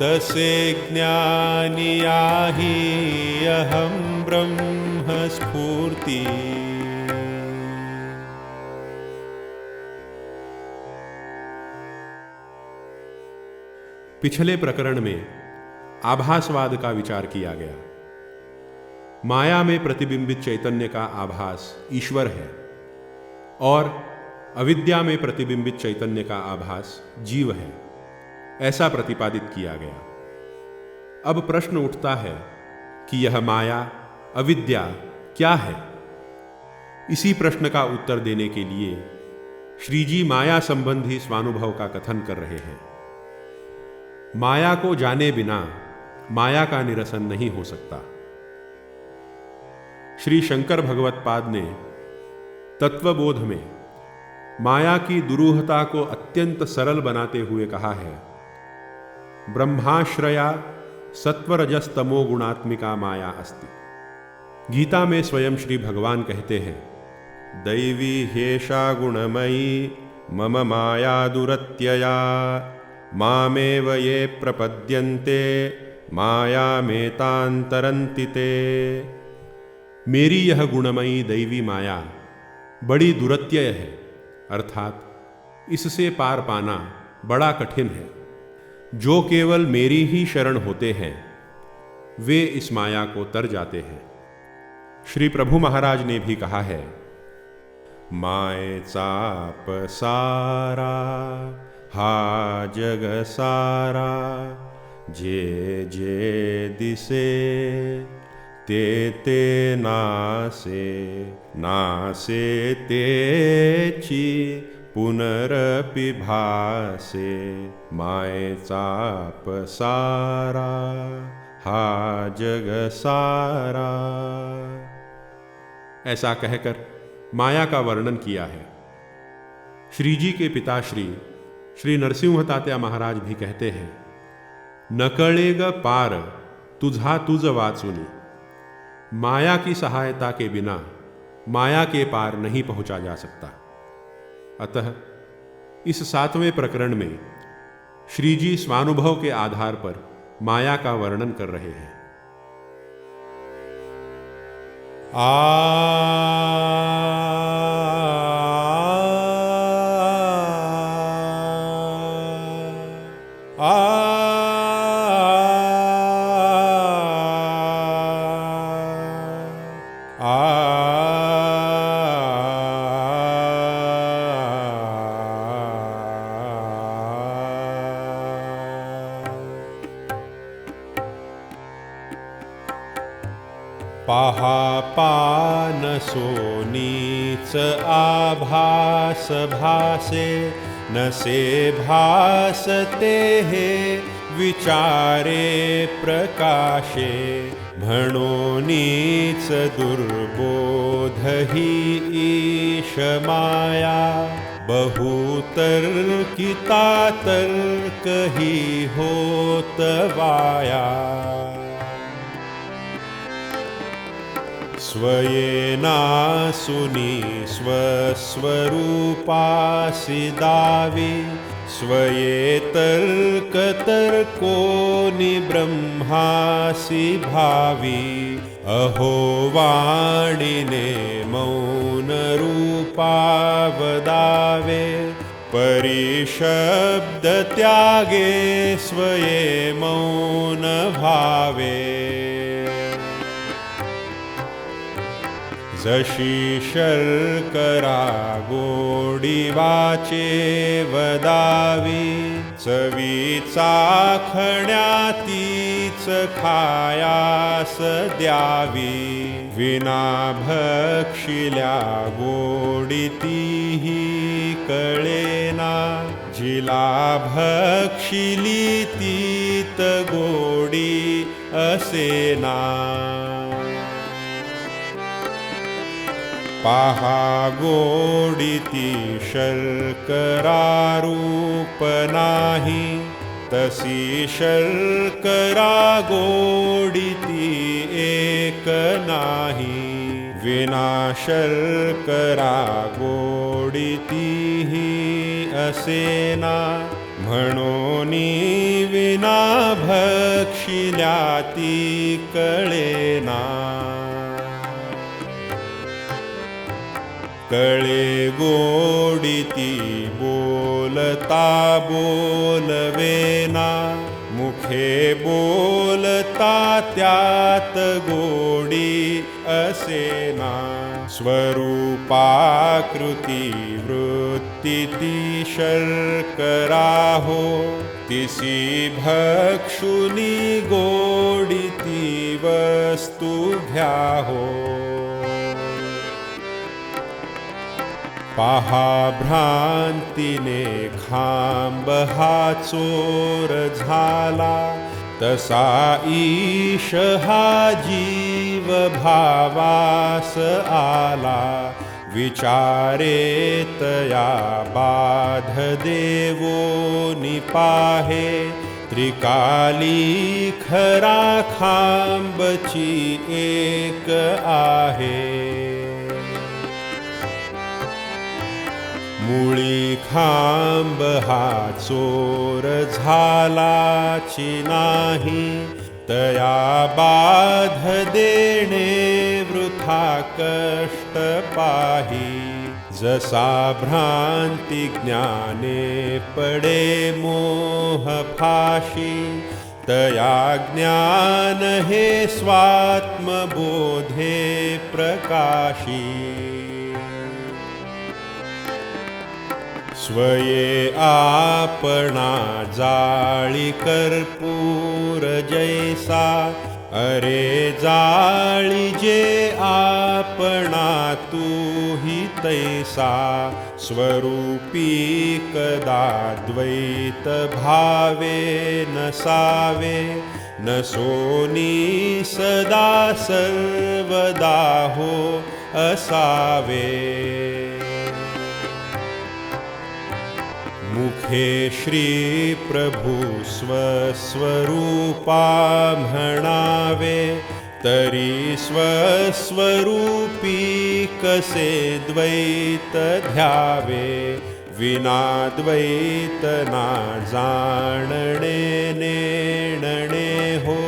तसे ज्ञानी आहे अहम ब्रह्म स्फूर्ती। पिछले प्रकरण में आभासवाद का विचार किया गया। माया में प्रतिबिंबित चैतन्य का आभास ईश्वर है और अविद्या में प्रतिबिंबित चैतन्य का आभास जीव है, ऐसा प्रतिपादित किया गया। अब प्रश्न उठता है कि यह माया अविद्या क्या है? इसी प्रश्न का उत्तर देने के लिए श्री जी माया संबंधी स्वानुभव का कथन कर रहे हैं। माया को जाने बिना माया का निरसन नहीं हो सकता। श्री शंकर भगवत पाद ने तत्वबोध में माया की दुरूहता को अत्यंत सरल बनाते हुए कहा है, ब्रह्माश्रया सत्वरजस्तमो गुणात्मिका माया अस्ति। गीता में स्वयं श्री भगवान कहते हैं, दैवी ह्येषा गुणमयी मम माया दुरत्यया मामेव ये प्रपद्यन्ते मायामेतान्तरन्ति ते। मेरी यह गुणमयी दैवी माया बड़ी दुरत्यय है, अर्थात इससे पार पाना बड़ा कठिन है। जो केवल मेरी ही शरण होते हैं वे इस माया को तर जाते हैं। श्री प्रभु महाराज ने भी कहा है, मायेचा पसारा हा जग सारा जे जे दिसे ते ते नासे नासे तेची पुनरपि भासे मायेचा पसारा हा जग सारा। ऐसा कहकर माया का वर्णन किया है। श्री जी के पिताश्री श्री नरसिंह तात्या महाराज भी कहते हैं, नकळेग पार तुझा तुझ वाचुनी। माया की सहायता के बिना माया के पार नहीं पहुंचा जा सकता। अतः इस 7वें प्रकरण में श्री जी स्वानुभव के आधार पर माया का वर्णन कर रहे हैं। पहा पान सोनीच आभास भासे नसे भासते हे विचारे प्रकाशे म्हणोनीच दुर्बोध ही ईश माया बहुतर्किता तर्क ही होत वाया स्वयेनासुनी स्वस्वरूपासि दावी स्वये तर्क तर्कोनि ब्रह्मासि भावी अहो वाणिने मौन रूपावदावे परिशब्द त्यागे स्वये मौन भावे जशी शर्करा गोडी वाचे वदावी चवी चाखण्यातीच खायास द्यावी विना भक्षिल्या गोडी तीही कळेना जिला भक्षिली तीत गोडी असेना पाहा गोडीती शर्करारूप नाही तसी शर्करा गोडीती एक नाही विना शर्करा गोडीतीही असेना म्हणोनी विना भक्षिल्या ती कळेना कळे गोडीती बोलता बोलवेना मुखे बोलता त्यात गोडी असेना स्वरूपाकृती वृत्ती ती शर्करा हो तिसी भक्षुनी गोडीती वस्तू घ्या हो पहा भ्रांतीने खांब हा चोर झाला, तसा ईश हा जीव भावास आला. विचारे तया बाध देवो निपाहे, त्रिकाली खरा खांबची एक आहे. मुळी खांब हा चोर झालाची नाही, तया बाध देणे वृथा कष्ट पाही. जसा भ्रांती ज्ञाने पडे मोह फाशी, तया ज्ञान हे स्वात्मबोधे प्रकाशी. स्वये आपणा जाळी कर्पूर जैसा, अरे जाळी जे आपणा तूही तैसा. स्वरूपी कदा द्वैत भावे नसावे, नसोनी सदा सर्वदा हो असावे. मुखे श्री प्रभु स्वस्वरूपा म्हणावे, तरी स्वस्वरूपी कसे द्वैत ध्यावे. विना द्वैत ना जाणणे नेणणे हो,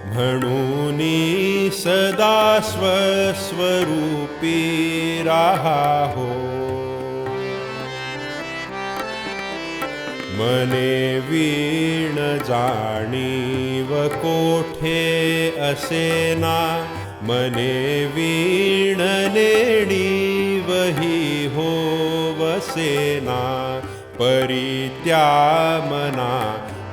म्हणूनी सदा स्वस्वरूपी राहा हो. मने वीण जाणीव कोठे असेना, मने वीण लेणीवही हो वसेना. परी त्या मना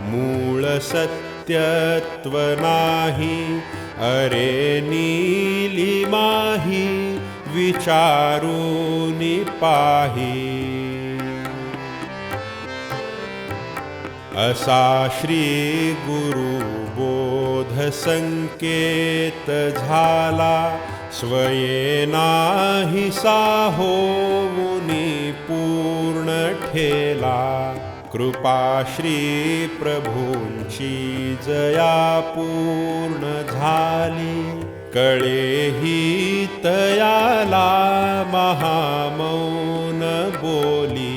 मूळ सत्यत्व नाही, अरे नीलिमाही विचारूनी पाही. असा श्री गुरु बोध संकेत झाला, स्वये नाही साहोनी पूर्ण ठेला. कृपा श्री प्रभूंची जया पूर्ण झाली, कळेही तयाला महामौन बोली.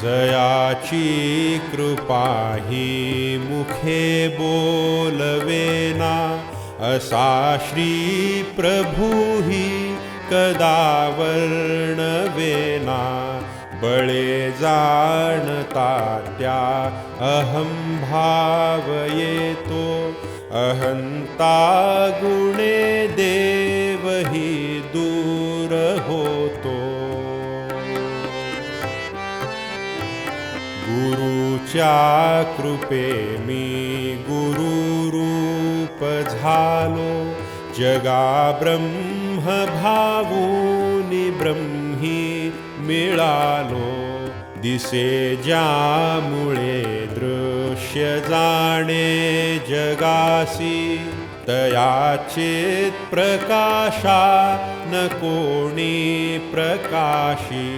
जयाची कृपा ही मुखे बोलवेना, असा श्री प्रभुही कदा वर्णवेना. बळे जाणता त्या अहं भाव येतो, अहंता गुणे देवही दूर होतो. गुरुच्या कृपे मी गुरुरूप झालो, जगा ब्रह्म भावूनि ब्रह्मी मिळालो. दिसे ज्यामुळे दृश्य जाणे जगासी, तयाचित प्रकाशा न कोणी प्रकाशी.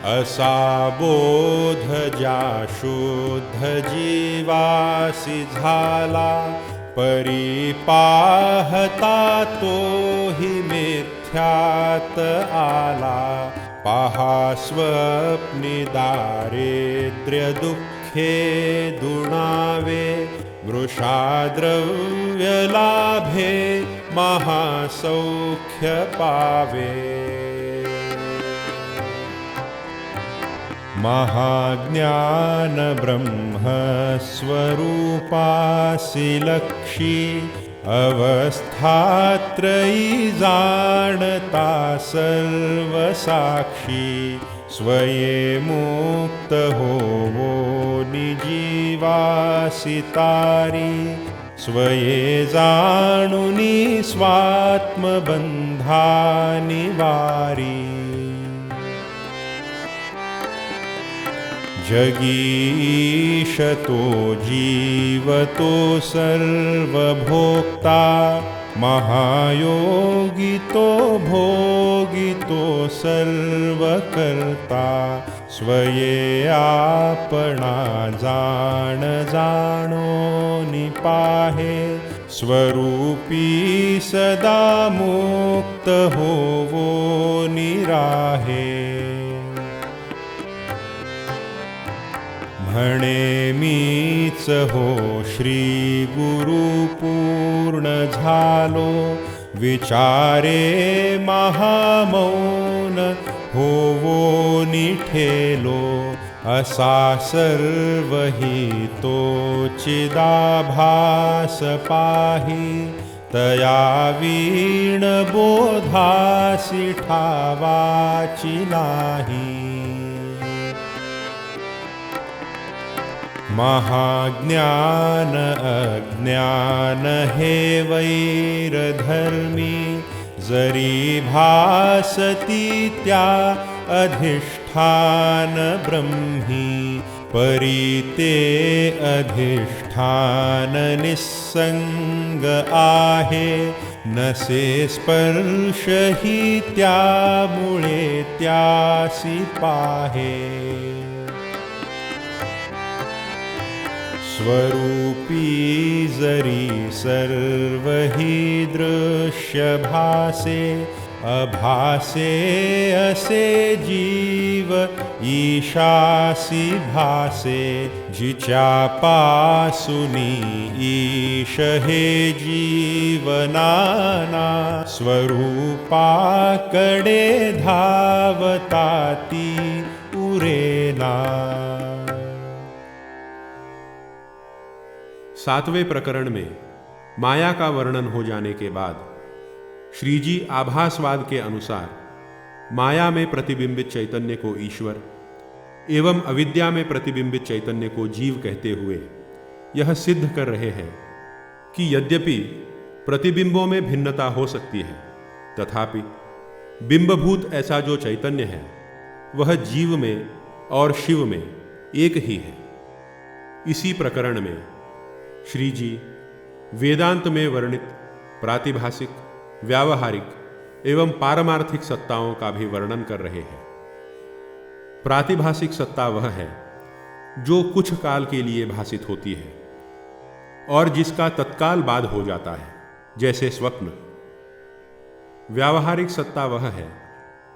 असा बोध ज्या शुद्ध जीवासी झाला, परी पाहता तोही मिथ्यात आला. पहा स्वप्नी दारिद्र्य दुःखे दुणावे, मृषा द्रव्य लाभे महासौख्य पावे. महाज्ञान ब्रह्म स्वरूपासि लक्षी, अवस्थात्रयी जाणता सर्वसाक्षी. स्वये मुक्त होवो निजीवासि तारी, स्वये जाणुनी स्वात्मबंधानि वारी जगीशतो जीवतो सर्वभोक्ता महायोगितो भोगितो सर्वकर्ता स्वये आपणा जाण जाणो निपाहे स्वरूपी सदा मुक्त होवो निराहे म्हणे मीच हो श्री गुरु पूर्ण झालो विचारे महामौन होवो निठेलो असा सर्वहि तो चिदाभास पाही तया वीण बोधासी ठावाची नाही महाज्ञान अज्ञान हे वैरधर्मी जरी भासती त्या अधिष्ठान ब्रह्मी परिते अधिष्ठान निस्संग आहे नसे स्पर्श ही त्यामुळे त्यासी पाहे स्वरूपी जरी सर्व हि दृश्य भासे अभासे असे जीव ईशासी भासे जिच्या पासुनी ईश हे जीवनाना स्वरूपाकडे धावताती उरेना। 7वें प्रकरण में माया का वर्णन हो जाने के बाद श्रीजी आभासवाद के अनुसार माया में प्रतिबिंबित चैतन्य को ईश्वर एवं अविद्या में प्रतिबिंबित चैतन्य को जीव कहते हुए यह सिद्ध कर रहे हैं कि यद्यपि प्रतिबिंबों में भिन्नता हो सकती है तथापि बिंबभूत ऐसा जो चैतन्य है वह जीव में और शिव में एक ही है। इसी प्रकरण में श्री जी वेदांत में वर्णित प्रातिभासिक व्यावहारिक एवं पारमार्थिक सत्ताओं का भी वर्णन कर रहे हैं। प्रातिभासिक सत्ता वह है जो कुछ काल के लिए भासित होती है और जिसका तत्काल बाद हो जाता है, जैसे स्वप्न। व्यावहारिक सत्ता वह है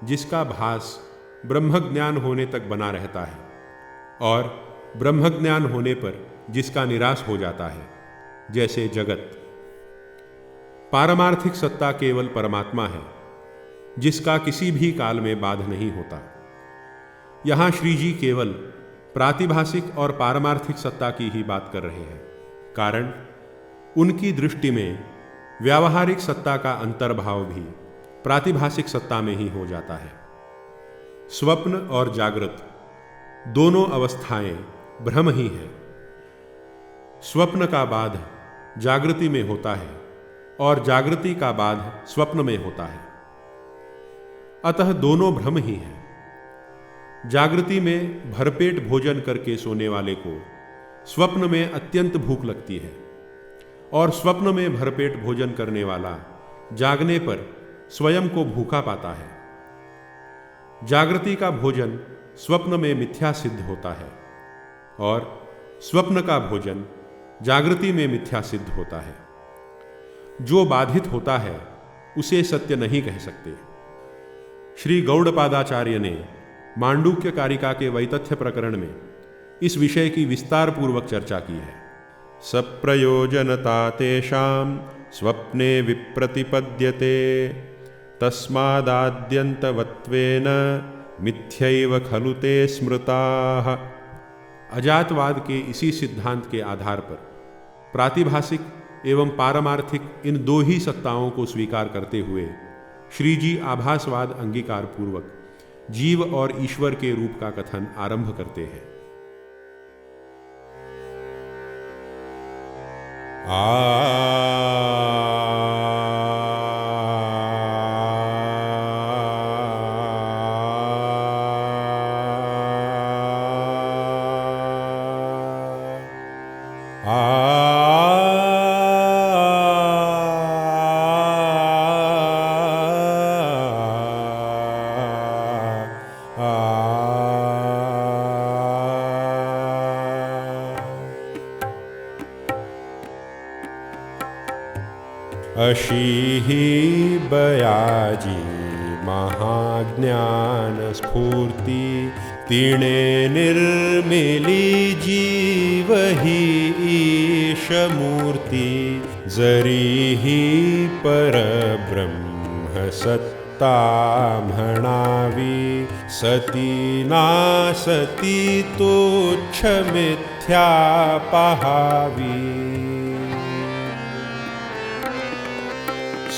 जिसका भास ब्रह्मज्ञान होने तक बना रहता है और ब्रह्मज्ञान होने पर जिसका निराश हो जाता है, जैसे जगत। पारमार्थिक सत्ता केवल परमात्मा है जिसका किसी भी काल में बाध नहीं होता। यहां श्री जी केवल प्रातिभासिक और पारमार्थिक सत्ता की ही बात कर रहे हैं, कारण उनकी दृष्टि में व्यावहारिक सत्ता का अंतर्भाव भी प्रातिभासिक सत्ता में ही हो जाता है। स्वप्न और जागृत दोनों अवस्थाएं भ्रम ही है। स्वप्न का बाध जागृति में होता है और जागृति का बाध स्वप्न में होता है, अतः दोनों भ्रम ही हैं। जागृति में भरपेट भोजन करके सोने वाले को स्वप्न में अत्यंत भूख लगती है और स्वप्न में भरपेट भोजन करने वाला जागने पर स्वयं को भूखा पाता है। जागृति का भोजन स्वप्न में मिथ्या सिद्ध होता है और स्वप्न का भोजन जागृति में मिथ्या सिद्ध होता है। जो बाधित होता है उसे सत्य नहीं कह सकते। श्री गौड़पादाचार्य ने मांडूक्य कारिका के वैतथ्य प्रकरण में इस विषय की विस्तार पूर्वक चर्चा की है। सप्रयोजनता तेषां स्वप्ने विप्रतिपद्यते तस्मादाद्यन्तवत्वेन मिथ्यैव खलु ते स्मृताः। अजातवाद के इसी सिद्धांत के आधार पर प्रातिभासिक एवं पारमार्थिक इन दो ही सत्ताओं को स्वीकार करते हुए श्री जी आभासवाद अंगीकार पूर्वक जीव और ईश्वर के रूप का कथन आरंभ करते हैं। अशी ही बयाजी महाज्ञान स्फूर्ती तिने निर्मिली जीव ही ईशमूर्ती जरी ही परब्रह्म सत्ता म्हणावी सती नासती तुच्छ मिथ्या पहावी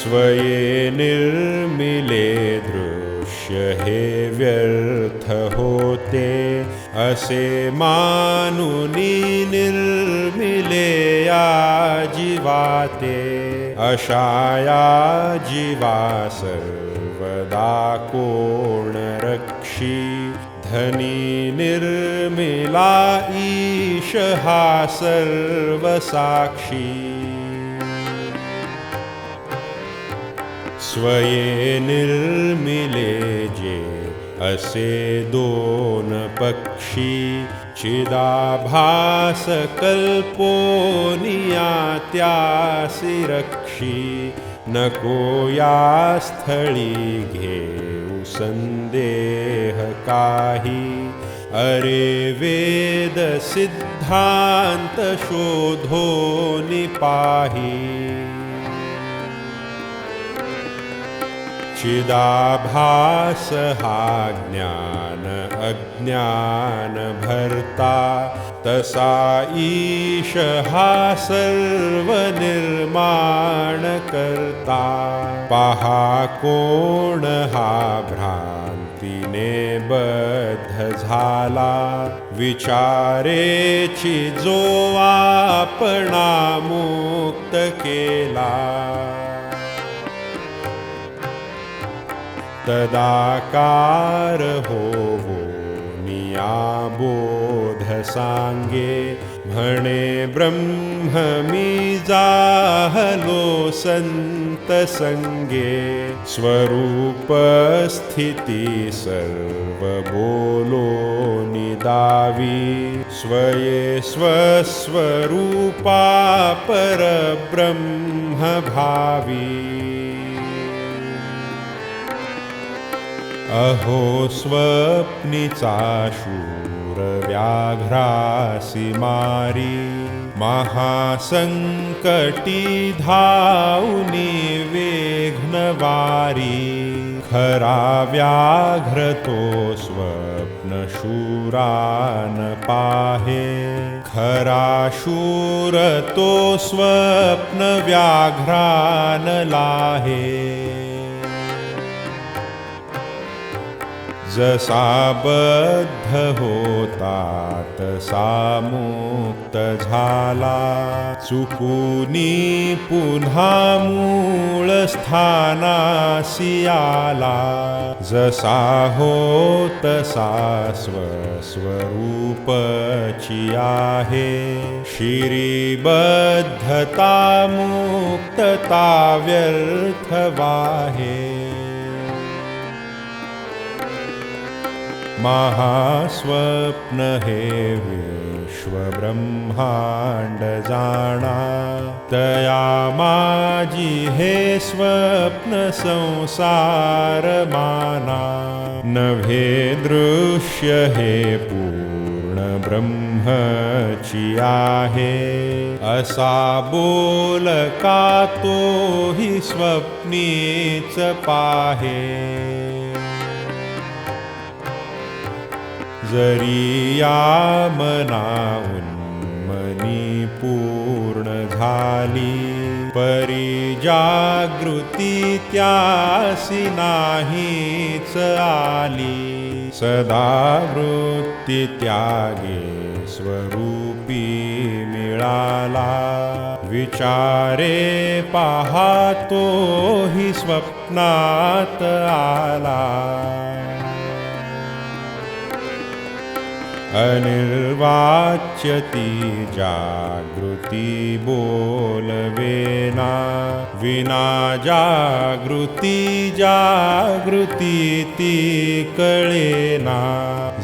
स्वये निर्मिले दृश्य हे व्यर्थ होते असे मानुनी निर्मिले या जीवाते अशाया जीवा सर्वदा कोण रक्षी धनी निर्मिला ईश हा सर्वसाक्षी स्वये निर्मिले जे असे दोन पक्षी चिदाभास कल्पोनिया त्यासी रक्षी नको या स्थळी घेऊ संदेह काही अरे वेद सिद्धांत शोधोनि पाही चिदाभास हा ज्ञान अज्ञान भरता तसा ईश हा सर्व निर्माण करता पहा कोण हा भ्रांतीने बद्ध झाला विचारेची जो आपणा मुक्त केला तदाकार होवो निया बोध सांगे म्हणे ब्रह्म मी जाहलो संत संगे स्वरूप स्थिती सर्व बोलो निदावी स्वये स्वस्वरूपा परब्रह्म भावी अहो स्वप्नीचा शूर व्याघ्रासी मारी महासंकटी धावनी वेघ्नवारी खरा व्याघ्र तो स्वप्न शूरान पाहे खरा शूर तो स्वप्न व्याघ्रान लाहे जसा बद्ध होता तसा मुक्त झाला चुकुनी पुन्हा मूळ स्थानासी आला जसा हो तसा स्वस्वरूपची आहे शिरीबद्धता मुक्तता व्यर्थ वाहे महास्वप्न हे विश्व ब्रह्मांड जाणा तया माझी हे स्वप्न संसार माना नभे दृश्य हे पूर्ण ब्रह्मची आहे असा बोल का तो ही स्वप्नीच पाहे जरी या मनाहून मनी पूर्ण झाली परी जागृती त्यासी नाहीच आली सदा वृत्ती त्यागे स्वरूपी मिळाला विचारे पाहातो हि स्वप्नात आला, अनिर्वाच्य ती जागृती बोलवेना, विना जागृती जागृती ती कळेना,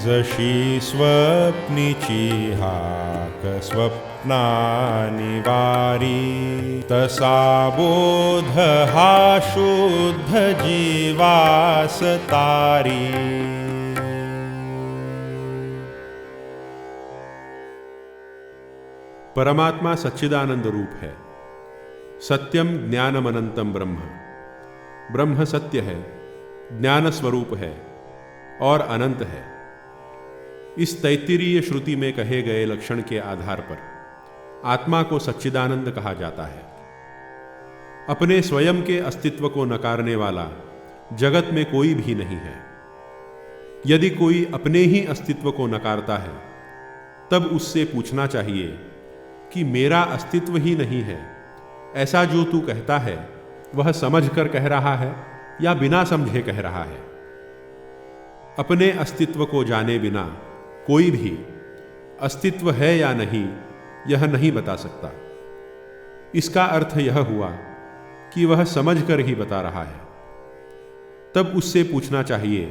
जशी स्वप्नीची हाक स्वप्नानी वारी, तसा बोध हा शुद्ध जीवास तारी। परमात्मा सच्चिदानंद रूप है। सत्यम ज्ञानम अनंतम ब्रह्म। ब्रह्म सत्य है, ज्ञान स्वरूप है और अनंत है। इस तैत्तिरीय श्रुति में कहे गए लक्षण के आधार पर आत्मा को सच्चिदानंद कहा जाता है। अपने स्वयं के अस्तित्व को नकारने वाला जगत में कोई भी नहीं है। यदि कोई अपने ही अस्तित्व को नकारता है, तब उससे पूछना चाहिए कि मेरा अस्तित्व ही नहीं है, ऐसा जो तू कहता है वह समझकर कह रहा है या बिना समझे कह रहा है। अपने अस्तित्व को जाने बिना कोई भी अस्तित्व है या नहीं यह नहीं बता सकता। इसका अर्थ यह हुआ कि वह समझकर ही बता रहा है। तब उससे पूछना चाहिए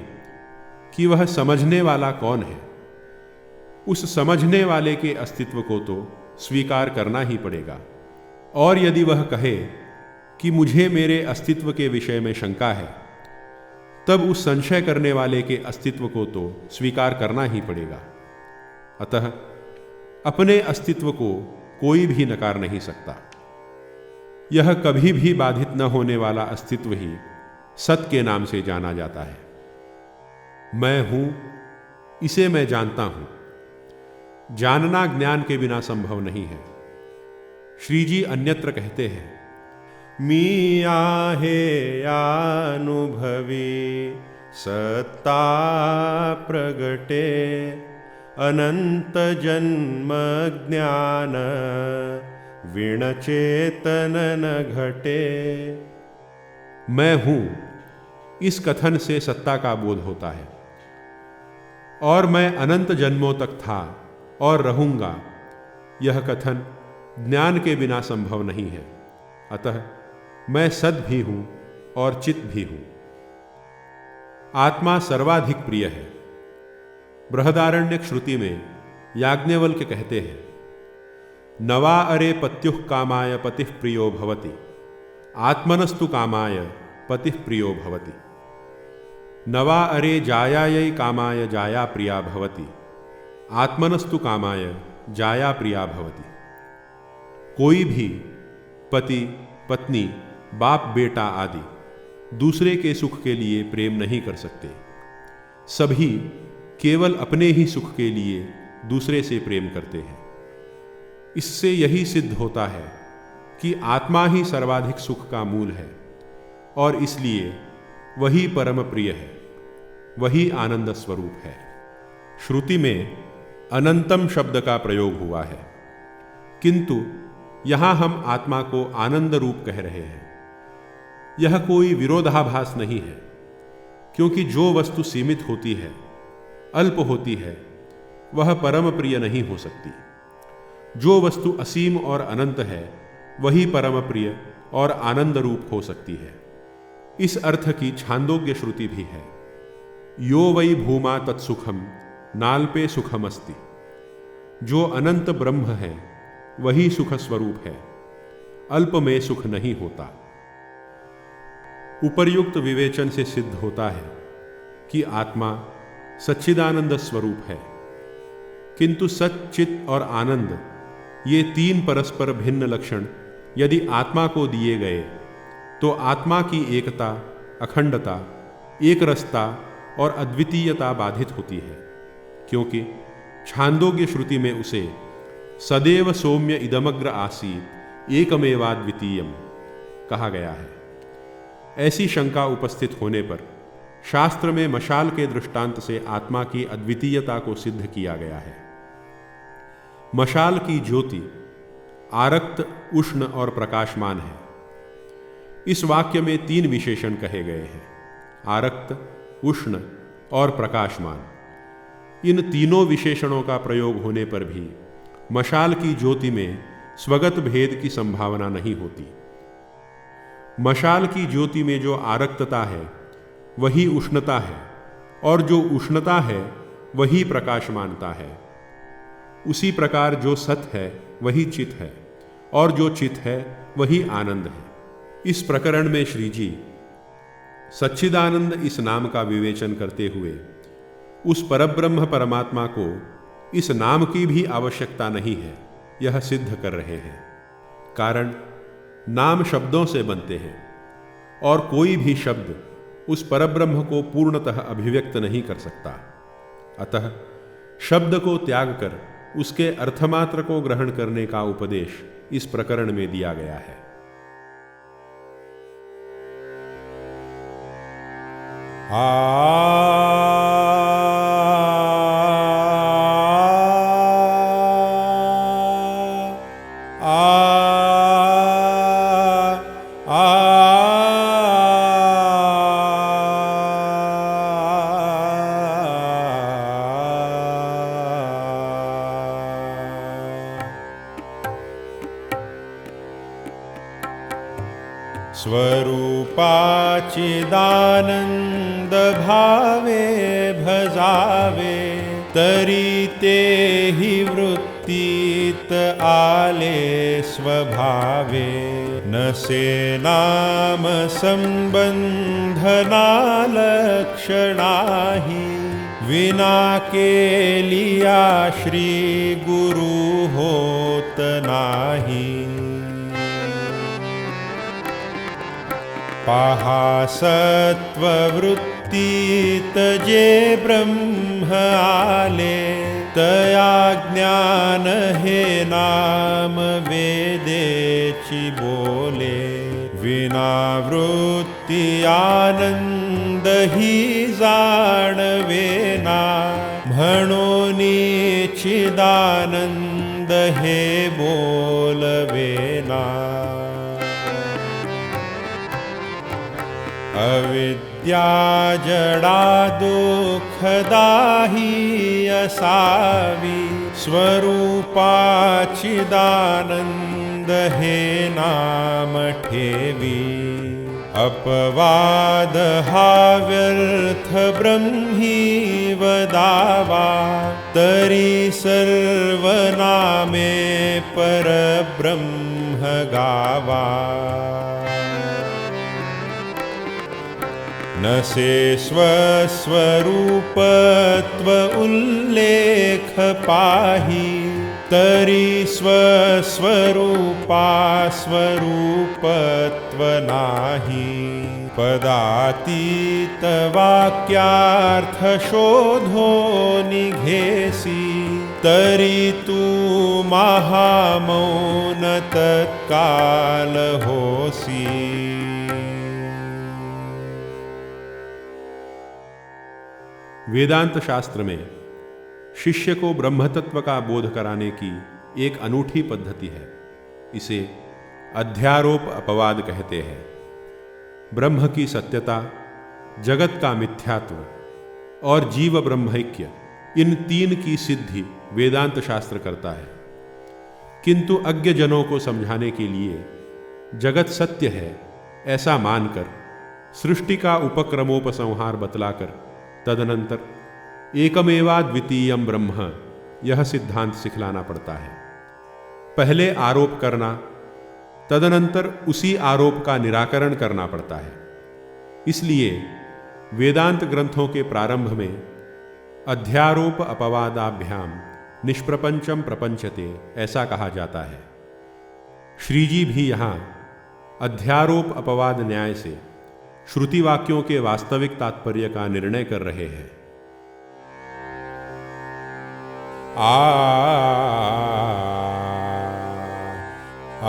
कि वह समझने वाला कौन है। उस समझने वाले के अस्तित्व को तो स्वीकार करना ही पड़ेगा। और यदि वह कहे कि मुझे मेरे अस्तित्व के विषय में शंका है, तब उस संशय करने वाले के अस्तित्व को तो स्वीकार करना ही पड़ेगा। अतः अपने अस्तित्व को कोई भी नकार नहीं सकता। यह कभी भी बाधित न होने वाला अस्तित्व ही सत के नाम से जाना जाता है। मैं हूं, इसे मैं जानता हूं। जानना ज्ञान के बिना संभव नहीं है। श्री जी अन्यत्र कहते हैं, मी आहे अनुभवी सत्ता प्रगटे, अनंत जन्म ज्ञान विणचेतन न घटे। मैं हूं, इस कथन से सत्ता का बोध होता है। और मैं अनंत जन्मों तक था और रहूंगा, यह कथन ज्ञान के बिना संभव नहीं है। अतः मैं सद भी हूं और चित भी हूं। आत्मा सर्वाधिक प्रिय है। बृहदारण्यक श्रुति में याज्ञवल्क्य कहते हैं, नवा अरे पत्युः कामाय पतिः प्रियो भवति, आत्मनस्तु कामाय पतिः प्रियो भवति। नवा अरे जायायै कामाय जाया प्रिया भवति, आत्मनस्तु कामाय जाया प्रिया भवति। कोई भी पति, पत्नी, बाप, बेटा आदि दूसरे के सुख के लिए प्रेम नहीं कर सकते। सभी केवल अपने ही सुख के लिए दूसरे से प्रेम करते हैं। इससे यही सिद्ध होता है कि आत्मा ही सर्वाधिक सुख का मूल है और इसलिए वही परम प्रिय है, वही आनंद स्वरूप है। श्रुति में अनंतम शब्द का प्रयोग हुआ है, किंतु यहां हम आत्मा को आनंद रूप कह रहे हैं। यह कोई विरोधाभास नहीं है, क्योंकि जो वस्तु सीमित होती है, अल्प होती है, वह परम प्रिय नहीं हो सकती। जो वस्तु असीम और अनंत है, वही परम प्रिय और आनंद रूप हो सकती है। इस अर्थ की छांदोग्य श्रुति भी है, यो वै भूमा तत्सुखम नाल्पे सुखमस्ति। जो अनंत ब्रह्म है वही सुख स्वरूप है, अल्प में सुख नहीं होता। उपर्युक्त विवेचन से सिद्ध होता है कि आत्मा सच्चिदानंद स्वरूप है, किंतु सच्चित और आनंद ये तीन परस्पर भिन्न लक्षण यदि आत्मा को दिए गए तो आत्मा की एकता, अखंडता, एकरसता और अद्वितीयता बाधित होती है, क्योंकि छांदोग्य श्रुति में उसे सदैव सौम्य इदमग्र आसीत एकमेवाद्वितीयम कहा गया है। ऐसी शंका उपस्थित होने पर शास्त्र में मशाल के दृष्टांत से आत्मा की अद्वितीयता को सिद्ध किया गया है। मशाल की ज्योति आरक्त, उष्ण और प्रकाशमान है। इस वाक्य में 3 विशेषण कहे गए हैं, आरक्त, उष्ण और प्रकाशमान। इन तीनों विशेषणों का प्रयोग होने पर भी मशाल की ज्योति में स्वगत भेद की संभावना नहीं होती। मशाल की ज्योति में जो आरक्तता है वही उष्णता है, और जो उष्णता है वही प्रकाशमानता है। उसी प्रकार जो सत है वही चित है, और जो चित है वही आनंद है। इस प्रकरण में श्री जी सच्चिदानंद इस नाम का विवेचन करते हुए उस परब्रह्म परमात्मा को इस नाम की भी आवश्यकता नहीं है यह सिद्ध कर रहे हैं। कारण नाम शब्दों से बनते हैं, और कोई भी शब्द उस परब्रह्म को पूर्णतः अभिव्यक्त नहीं कर सकता। अतः शब्द को त्याग कर उसके अर्थमात्र को ग्रहण करने का उपदेश इस प्रकरण में दिया गया है। स्वरूपाचिदानंद भावे भजावे, तरी ते ही वृत्तीत आले स्वभावे। नसे नाम संबंधना लक्षणाही, विना केलिया श्री गुरु होत नाही। पहा सत्ववृत्तीत जे ब्रह्म आले, तया ज्ञान हे नाम वेदेची बोले। विना वृत्ती आनंद ही जाणवेना, म्हणून चिदानंद हे बोलवेना। अविद्या जडा दुःखदाही असावी, स्वरूपाचिदानंद हे नाम ठेवी। अपवाद हा व्यर्थ ब्रह्मी वदावा, तरी सर्वनामे परब्रह्म गावा। नसे स्वस्वरूपत्व उल्लेख पाही, तरी स्वस्वरूपा स्वरूपत्व नाही। पदातीत वाक्यार्थ शोधो निघेसी, तरी तू महामौन तत्काल होसी। वेदांत शास्त्र में शिष्य को ब्रह्मतत्व का बोध कराने की एक अनूठी पद्धति है। इसे अध्यारोप अपवाद कहते हैं। ब्रह्म की सत्यता, जगत का मिथ्यात्व और जीव ब्रह्मैक्य, इन 3 की सिद्धि वेदांत शास्त्र करता है। किंतु अज्ञ जनों को समझाने के लिए जगत सत्य है ऐसा मानकर सृष्टि का उपक्रमोपसंहार बतलाकर तदनंतर एकमेवाद्वितीयम ब्रह्म यह सिद्धांत सिखलाना पड़ता है। पहले आरोप करना, तदनंतर उसी आरोप का निराकरण करना पड़ता है। इसलिए वेदांत ग्रंथों के प्रारंभ में अध्यारोप अपवादाभ्याम निष्प्रपंचम प्रपंचते ऐसा कहा जाता है। श्री जी भी यहाँ अध्यारोप अपवाद न्याय से श्रुति वाक्यों के वास्तविक तात्पर्य का निर्णय कर रहे हैं। आ आ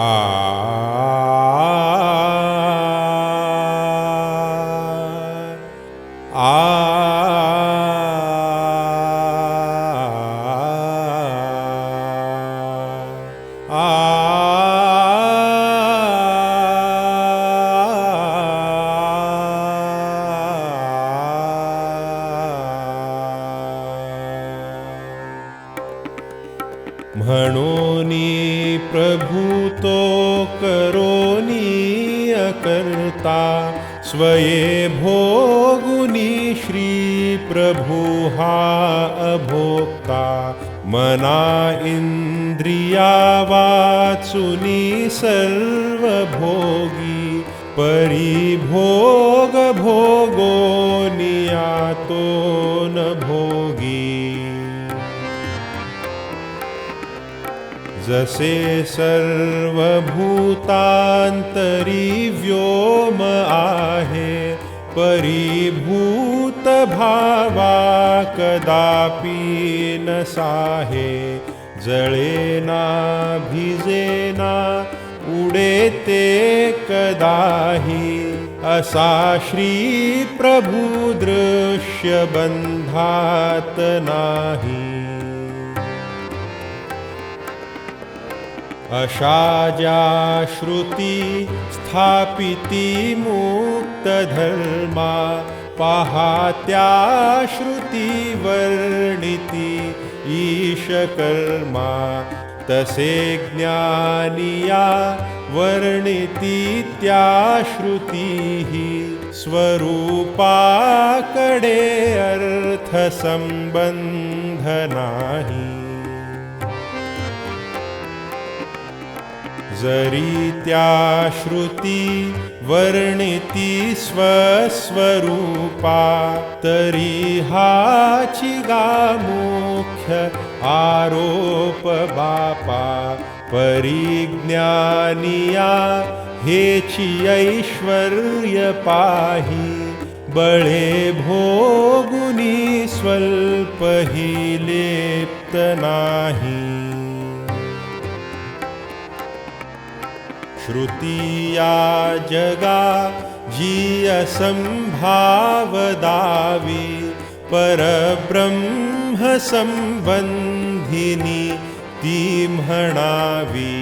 आ म्हणोनी प्रभु तो करोनी अकर्ता स्वये भोगुनी श्री प्रभु हा अभोक्ता मना इंद्रिया वाचुनी सर्वभोगी परिभोग भोगो नियातो न भोगी जसे सर्वभूतांतरी व्योम आहे परिभूत भावा कदापि न साहे जळेना भिजेना उडे ते कदाही असा श्री प्रभु दृश्य बंधात नाही अशा ज्या श्रुती स्थापिती मुक्त धर्मा पाहात्या श्रुती वर्णिती ईश कर्मा तसे ज्ञानिया वर्णिती त्या श्रुतीही स्वरूपाकडे अर्थ संबंध नाही जरी त्या श्रुती वर्णिती स्वस्वरूपा तरी हाची गा मुख्य आरोप बापा परिज्ञानिया हेची ऐश्वर्य पाही बळे भोगुनी स्वल्प ही लेप्त नाही श्रुतिया जगा जी असंभाव दावी परब्रह्म संबंधिनी ती म्हणावी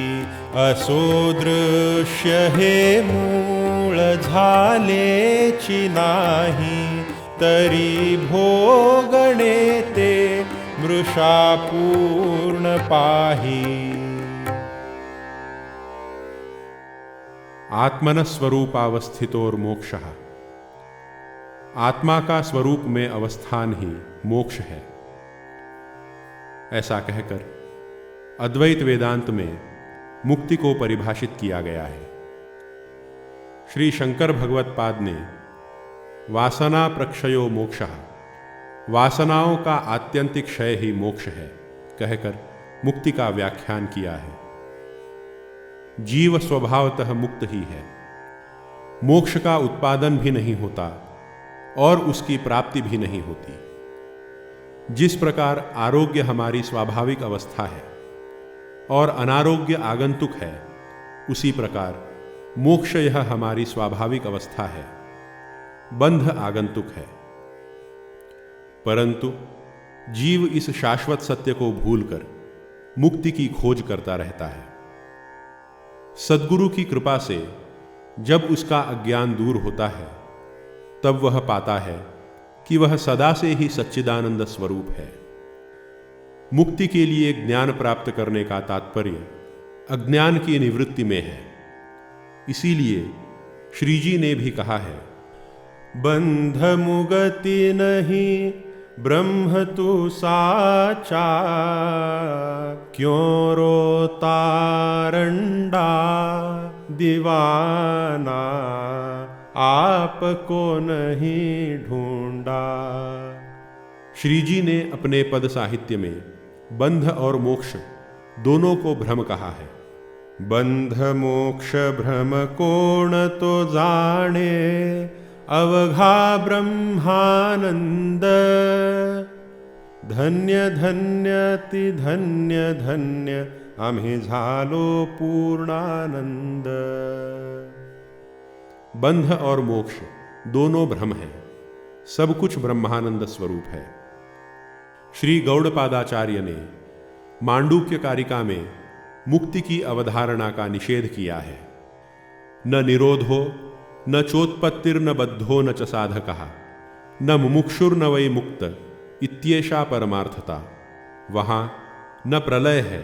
असो दृश्य हे मूळ झालेची नाही तरी भोगणे ते मृषापूर्ण पाही आत्मन स्वरूपावस्थितोर मोक्षः आत्मा का स्वरूप में अवस्थान ही मोक्ष है। ऐसा कहकर अद्वैत वेदांत में मुक्ति को परिभाषित किया गया है। श्री शंकर भगवत पाद ने वासना प्रक्षयो मोक्षः वासनाओं का आत्यंतिक क्षय ही मोक्ष है कहकर मुक्ति का व्याख्यान किया है। जीव स्वभावतः मुक्त ही है, मोक्ष का उत्पादन भी नहीं होता और उसकी प्राप्ति भी नहीं होती। जिस प्रकार आरोग्य हमारी स्वाभाविक अवस्था है और अनारोग्य आगंतुक है, उसी प्रकार मोक्ष यह हमारी स्वाभाविक अवस्था है, बंध आगंतुक है। परंतु जीव इस शाश्वत सत्य को भूलकर मुक्ति की खोज करता रहता है। सद्गुरु की कृपा से जब उसका अज्ञान दूर होता है तब वह पाता है कि वह सदा से ही सच्चिदानंद स्वरूप है। मुक्ति के लिए ज्ञान प्राप्त करने का तात्पर्य अज्ञान की निवृत्ति में है। इसीलिए श्रीजी ने भी कहा है, बंध मुगति नहीं ब्रह्म तू साचा क्यों रोता रंडा दीवाना आपको नहीं ढूंढा। श्रीजी ने अपने पद साहित्य में बंध और मोक्ष दोनों को भ्रम कहा है। बंध मोक्ष भ्रम कोण तो जाने अवघा ब्रह्मानंद धन्य धन्य ति धन्य धन्य आम्ही झालो पूर्णानंद। बंध और मोक्ष दोनों भ्रम हैं, सब कुछ ब्रह्मानंद स्वरूप है। श्री गौड़पादाचार्य ने मांडूक्य कारिका में मुक्ति की अवधारणा का निषेध किया है। न निरोधो न चोत्पत्तिर्न बद्धो न च साधकः न मुमुक्षुर्न वै मुक्त इत्येषा परमार्थता। वहाँ न प्रलय है,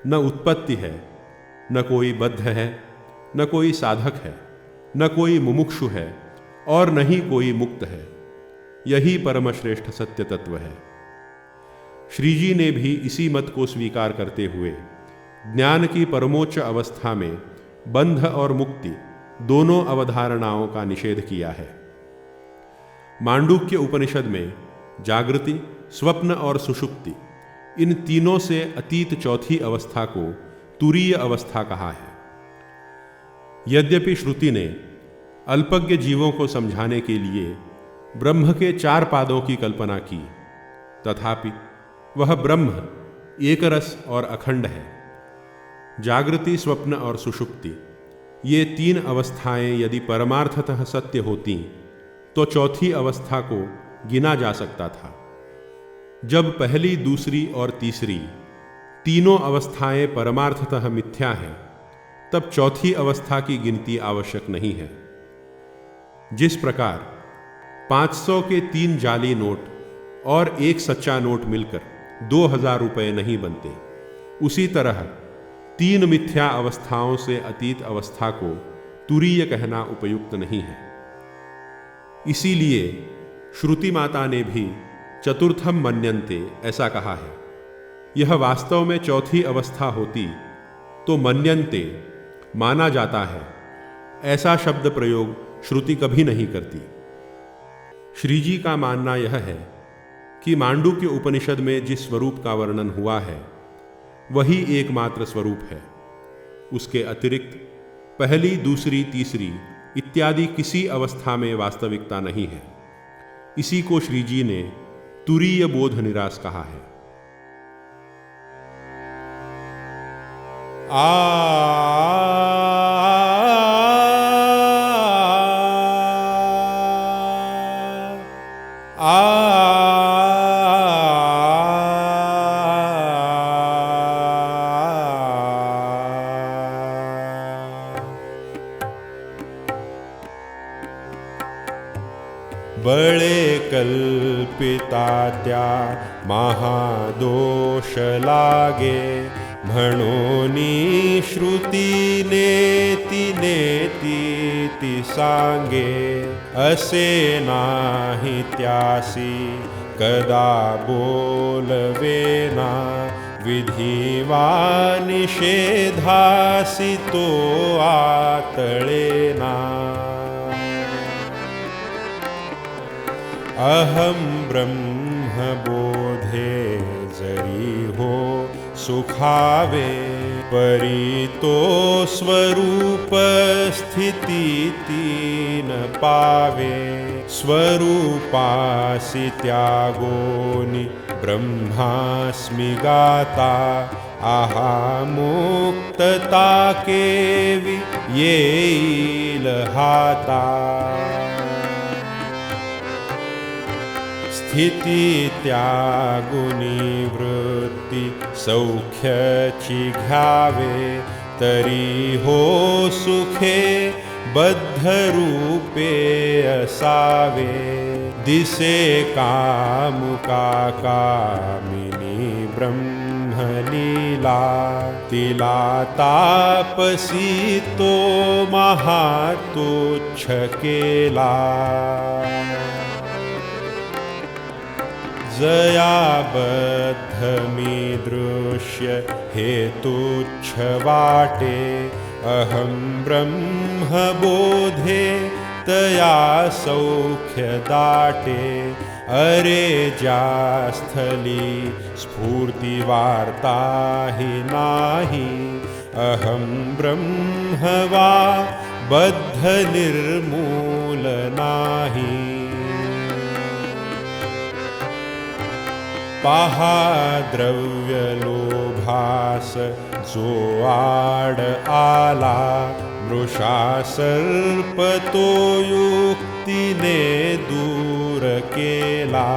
न उत्पत्ति है, न कोई बद्ध है, न कोई साधक है, न कोई मुमुक्षु है और न ही कोई मुक्त है। यही परमश्रेष्ठ सत्य तत्व है। श्री जी ने भी इसी मत को स्वीकार करते हुए ज्ञान की परमोच्च अवस्था में बंध और मुक्ति दोनों अवधारणाओं का निषेध किया है। मांडूक्य उपनिषद में जागृति, स्वप्न और सुषुप्ति इन तीनों से अतीत चौथी अवस्था को तुरीय अवस्था कहा है। यद्यपि श्रुति ने अल्पज्ञ जीवों को समझाने के लिए ब्रह्म के 4 पादों की कल्पना की, तथापि वह ब्रह्म एकरस और अखंड है। जागृति, स्वप्न और सुषुप्ति ये 3 अवस्थाएं यदि परमार्थतः सत्य होती तो चौथी अवस्था को गिना जा सकता था। जब पहली, दूसरी और तीसरी तीनों अवस्थाएं परमार्थतः मिथ्या हैं, तब चौथी अवस्था की गिनती आवश्यक नहीं है। जिस प्रकार 500 के 3 जाली नोट और 1 सच्चा नोट मिलकर 2000 रुपये नहीं बनते, उसी तरह 3 मिथ्या अवस्थाओं से अतीत अवस्था को तुरीय कहना उपयुक्त नहीं है। इसीलिए श्रुति माता ने भी चतुर्थम मन्यन्ते ऐसा कहा है। यह वास्तव में चौथी अवस्था होती तो मन्यन्ते माना जाता है, ऐसा शब्द प्रयोग श्रुति कभी नहीं करती। श्री जी का मानना यह है कि मांडूक्य उपनिषद में जिस स्वरूप का वर्णन हुआ है वही एकमात्र स्वरूप है। उसके अतिरिक्त पहली, दूसरी, तीसरी इत्यादि किसी अवस्था में वास्तविकता नहीं है। इसी को श्री जी ने तुरीय बोध निराश कहा है। बळे कल्पिता त्या महादोष लागे, म्हणोनी श्रुती नेती नेती ती सांगे, असे नाही त्यासी कदा बोलवेना, विधिवा निषेधासी तो आतळेना। अहम ब्रह्म बोधे जरी हो सुखावे, परी तो स्वरूप स्थिती तीन पावे, स्वरूपासी त्यागोनी ब्रह्मास्मि गाता, आहा मुक्तता केवी येईल हाता। स्थिती त्यागुनी वृत्ती सौख्याची घ्यावे, तरी हो सुखे बद्ध रूपे असावे, दिसे कामुका कामिनी ब्रह्मलीला, तिला तापसी तो महातुच्छ केला। जया बद्ध मी दृश्य हे तुच्छ वाटे, अहम ब्रह्म बोधे तया सौख्य दाटे। अरे ज्या स्थली स्फूर्ती वार्ता ही नाही, अहम ब्रह्म वा बद्ध निर्मूल नाही। पहा द्रव्य लोभास जो आड आला, मृषा सर्प तो युक्तीने दूर केला,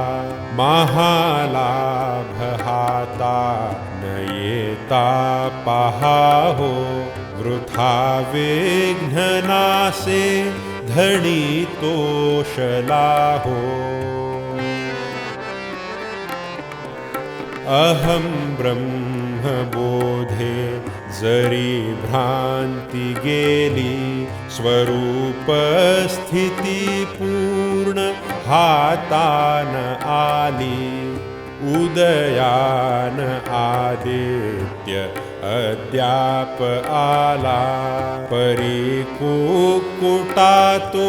महालाभ हाता न येत देता पाहाहो, वृथा विघ्ननासे धनी तोषलाहो। अहं ब्रह्म बोधे जरी भ्रांति गेली, स्वरूप स्थिती पूर्ण हातान आली। उदयान आदित्य अद्याप आला, परी कुक्कुटा तो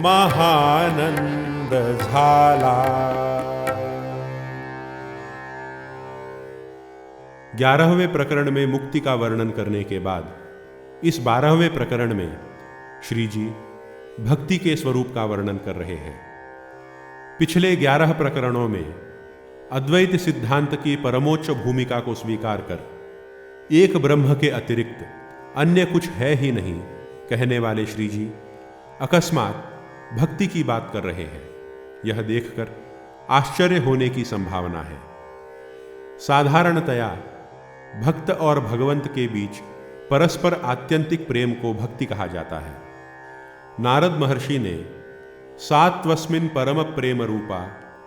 महानंद झाला। 11वें प्रकरण में मुक्ति का वर्णन करने के बाद इस 12वें प्रकरण में श्री जी भक्ति के स्वरूप का वर्णन कर रहे हैं। पिछले 11 प्रकरणों में अद्वैत सिद्धांत की परमोच्च भूमिका को स्वीकार कर एक ब्रह्म के अतिरिक्त अन्य कुछ है ही नहीं कहने वाले श्री जी अकस्मात भक्ति की बात कर रहे हैं। यह देखकर आश्चर्य होने की संभावना है। साधारणतया भक्त और भगवंत के बीच परस्पर आत्यंतिक प्रेम को भक्ति कहा जाता है। नारद महर्षि ने सात्वस्मिन् परम प्रेम रूपा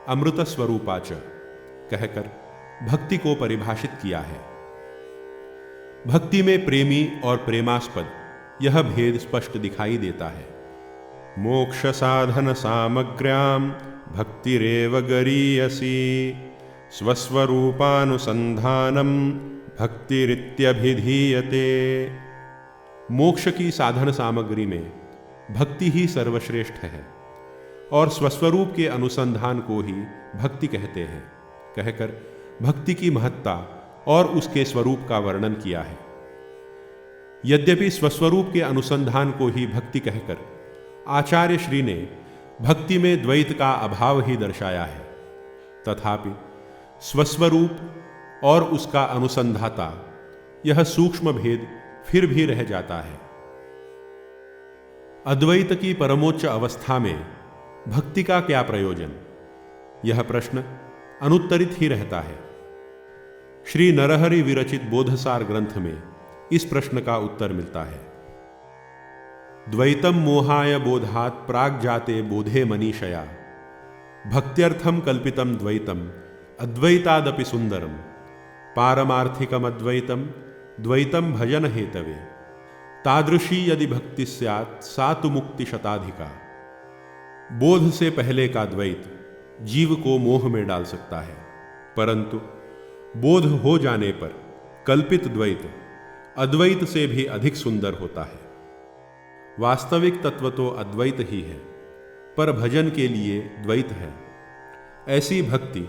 अमृत स्वरूपा च कहकर भक्ति को परिभाषित किया है। भक्ति में प्रेमी और प्रेमास्पद यह भेद स्पष्ट दिखाई देता है। मोक्ष साधन सामग्र्यां भक्तिरेव गरीयसी, स्वस्वरूपानुसंधानम भक्तिरित्यभिधीयते। मोक्ष की साधन सामग्री में भक्ति ही सर्वश्रेष्ठ है और स्वस्वरूप के अनुसंधान को ही भक्ति कहते हैं कहकर भक्ति की महत्ता और उसके स्वरूप का वर्णन किया है। यद्यपि स्वस्वरूप के अनुसंधान को ही भक्ति कहकर आचार्य श्री ने भक्ति में द्वैत का अभाव ही दर्शाया है, तथापि स्वस्वरूप और उसका अनुसंधाता यह सूक्ष्म भेद फिर भी रह जाता है। अद्वैत की परमोच्च अवस्था में भक्ति का क्या प्रयोजन, यह प्रश्न अनुत्तरित ही रहता है। श्री नरहरि विरचित बोधसार ग्रंथ में इस प्रश्न का उत्तर मिलता है। द्वैतम मोहाय बोधात प्राग जाते बोधे मनीषया, भक्त्यर्थम कल्पितम द्वैतम अद्वैतादपि सुंदरम, पारमार्थिकम अद्वैतम द्वैतम भजन हेतवे, तादृशी यदि भक्ति स्यात् सा तु मुक्ति शताधिका। बोध से पहले का द्वैत जीव को मोह में डाल सकता है, परंतु बोध हो जाने पर कल्पित द्वैत अद्वैत से भी अधिक सुंदर होता है। वास्तविक तत्व तो अद्वैत ही है, पर भजन के लिए द्वैत है। ऐसी भक्ति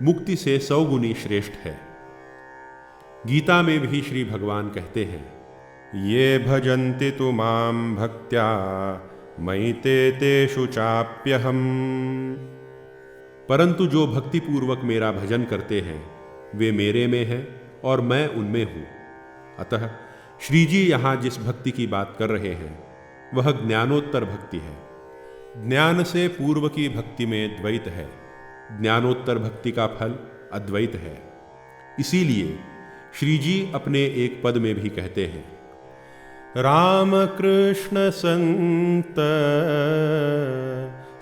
मुक्ति से 100 गुनी श्रेष्ठ है। गीता में भी श्री भगवान कहते हैं, ये भजन्ति तु मां भक्त्या मयि ते तेषु चाप्यहम्। परंतु जो भक्तिपूर्वक मेरा भजन करते हैं वे मेरे में हैं और मैं उनमें हूं। अतः श्री जी यहां जिस भक्ति की बात कर रहे हैं वह ज्ञानोत्तर भक्ति है। ज्ञान से पूर्व की भक्ति में द्वैत है, ज्ञानोत्तर भक्ति का फल अद्वैत है। इसीलिए श्री जी अपने एक पद में भी कहते हैं, राम कृष्ण संत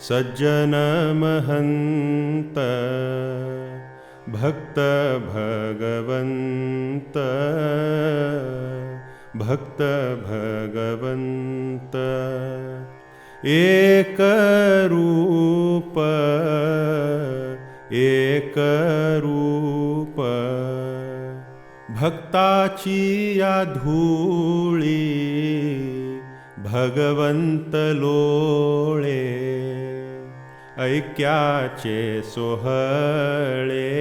सज्जन महंत, भक्त भगवंत भक्त भगवंत, एक रूप एक रूप, भक्ताची या धूळी भगवंत लोळे, ऐक्याचे सोहळे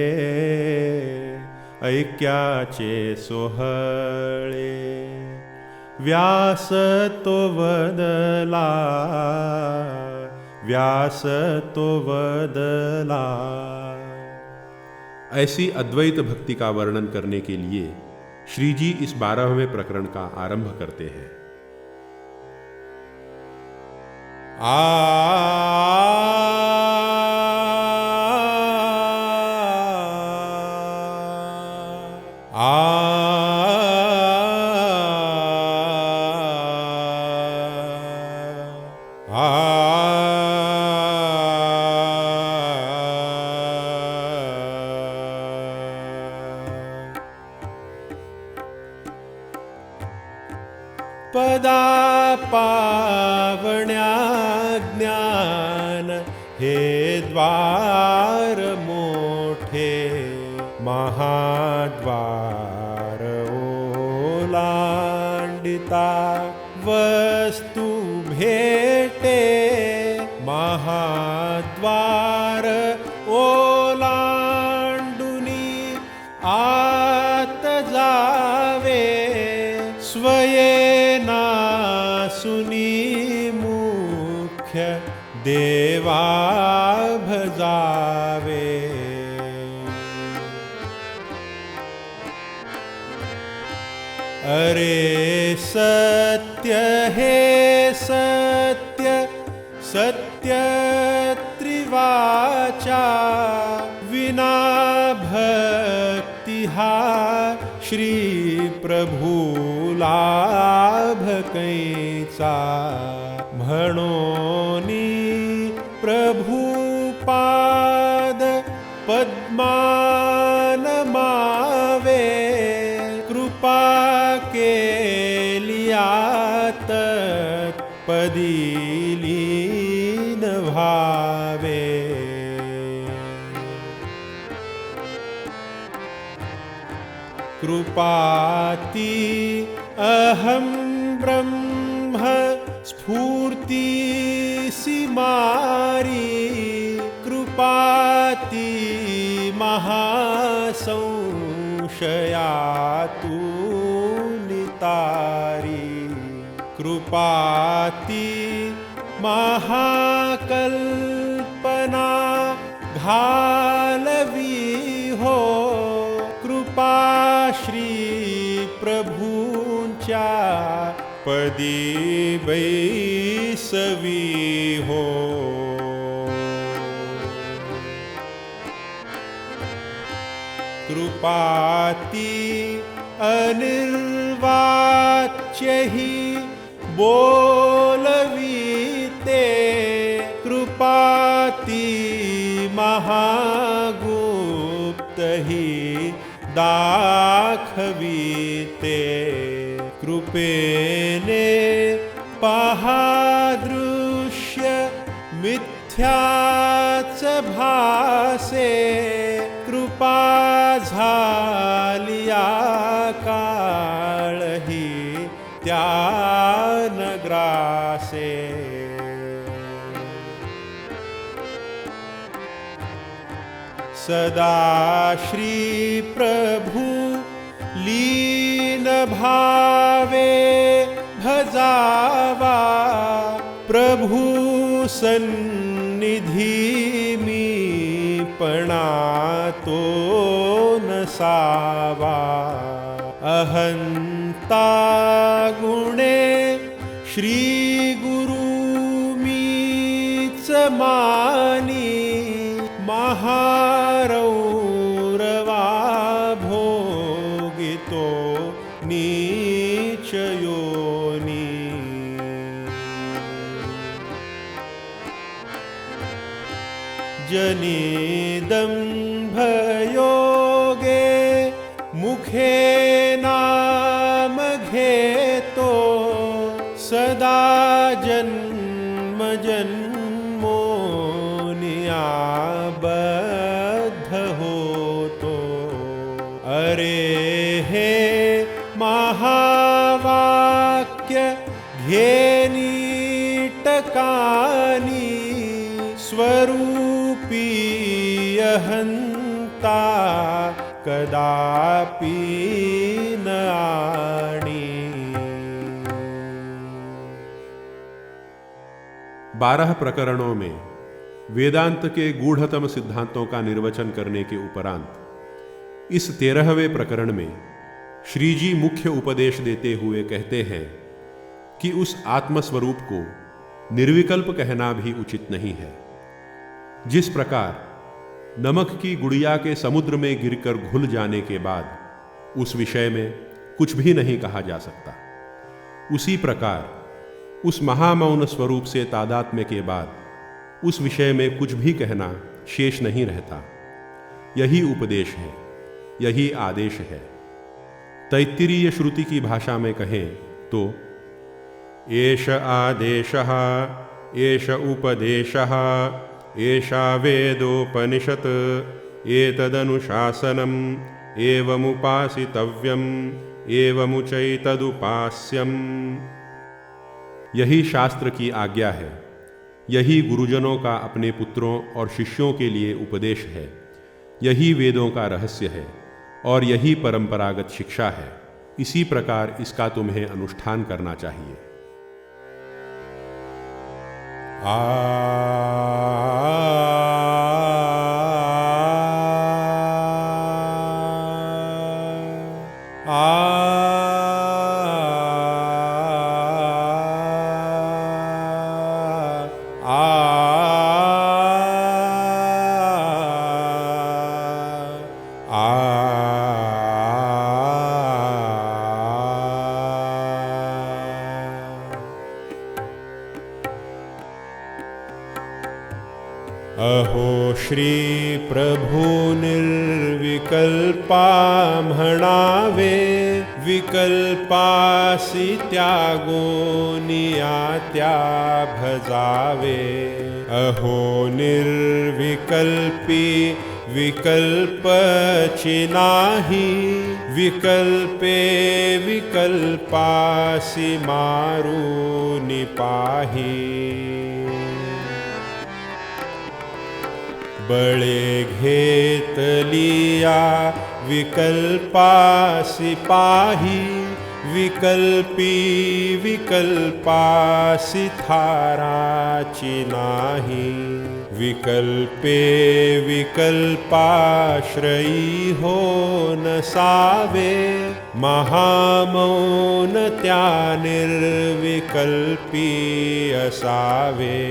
ऐक्याचे सोहळे, व्यास तो वदला व्यास तो वदला। ऐसी अद्वैत भक्ति का वर्णन करने के लिए श्री जी इस 12वें प्रकरण का आरंभ करते हैं। आ पदा पावण्या ज्ञान हे द्वार मोठे महाद्वार ओलांडिता वस्तु भेटे महाद्वार ओलांडुनी आत जावे स्वयेना सुनी मुख्य देवा भजावे अरे सत्य हे सत्य सत्य त्रिवाचा विना भक्ति हा श्री प्रभु लाभ कैचा म्हणोनी प्रभु पाद पद्मान मावे कृपा केलिया तत्पदी लीन भावे कृपाती अहम ब्रह्म स्फूर्ति सिमारी कृपाती महासंशयातु नितारी कृपाती महाकल्पना घालवी हो कृपा श्री प्रभूंच्या पदी बैसवी हो कृपाती अनिर्वाच्य ही बोलवीते कृपाती महागुप्त ही दाखवीते कृपेने पहा दृश्य मिथ्याच भासे कृपा झालिया काळही त्यान ग्रासे सदा श्री प्रभु लीन भावे भजावा प्रभु सन्निधी मी पणा तो नसावा अहंता गुणे श्री गुरु मीच मानी महारौरवा भोगितो नीच योनी जनिदंभ योगे मुखे नाम घेतो सदा जन्म जन्मोनिया बद्ध होतो अरे हे महावाक्य घेनी टकानी स्वरूपी अहंता कदापि न आणी 12 प्रकरणों में वेदांत के गूढ़तम सिद्धांतों का निर्वचन करने के उपरांत इस 13वें प्रकरण में श्रीजी मुख्य उपदेश देते हुए कहते हैं कि उस आत्मस्वरूप को निर्विकल्प कहना भी उचित नहीं है। जिस प्रकार नमक की गुड़िया के समुद्र में गिरकर घुल जाने के बाद उस विषय में कुछ भी नहीं कहा जा सकता, उसी प्रकार उस महामौन स्वरूप से तादात्म्य के बाद उस विषय में कुछ भी कहना शेष नहीं रहता। यही उपदेश है, यही आदेश है। तैत्तिरीय श्रुति की भाषा में कहें तो एष आदेशः एष उपदेशः एषा वेदोपनिषत् एतदनुशासनम् एवमुपासितव्यम् एवमुचैतदुपास्यम्। यही शास्त्र की आज्ञा है, यही गुरुजनों का अपने पुत्रों और शिष्यों के लिए उपदेश है, यही वेदों का रहस्य है और यही परंपरागत शिक्षा है। इसी प्रकार इसका तुम्हें अनुष्ठान करना चाहिए। अहो श्री प्रभु निर्विकल्पा म्हणावे, विकल्पासी त्यागो नियात्या भजावे। अहो निर्विकल्पी विकल्पची नाही, विकल्पे विकल्पासी मारुनी पाही। बळे घेतलिया विकल्पासी पाही, विकल्पी विकल्पासी थाराची नाही। विकल्पे विकल्पाश्रयी हो नसावे, महामौन त्या निर्विकल्पी असावे।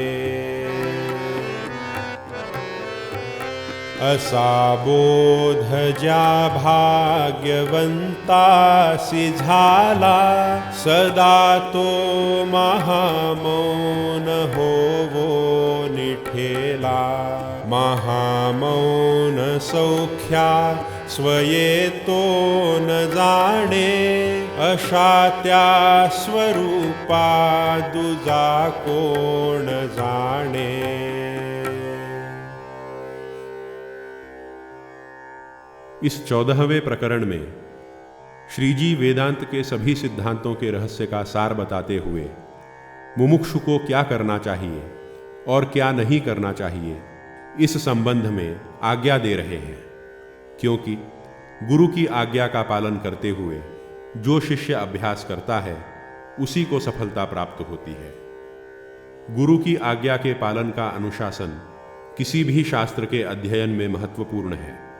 असा बोध ज्या भाग्यवंतासी झाला, सदा तो महामौन होवो निठेला। महामौन सौख्या स्वये तो न जाणे, अशा त्या स्वरूपा दुजा कोण जाणे। इस 14वें प्रकरण में श्रीजी वेदांत के सभी सिद्धांतों के रहस्य का सार बताते हुए मुमुक्षु को क्या करना चाहिए और क्या नहीं करना चाहिए, इस संबंध में आज्ञा दे रहे हैं। क्योंकि गुरु की आज्ञा का पालन करते हुए जो शिष्य अभ्यास करता है उसी को सफलता प्राप्त होती है। गुरु की आज्ञा के पालन का अनुशासन किसी भी शास्त्र के अध्ययन में महत्वपूर्ण है,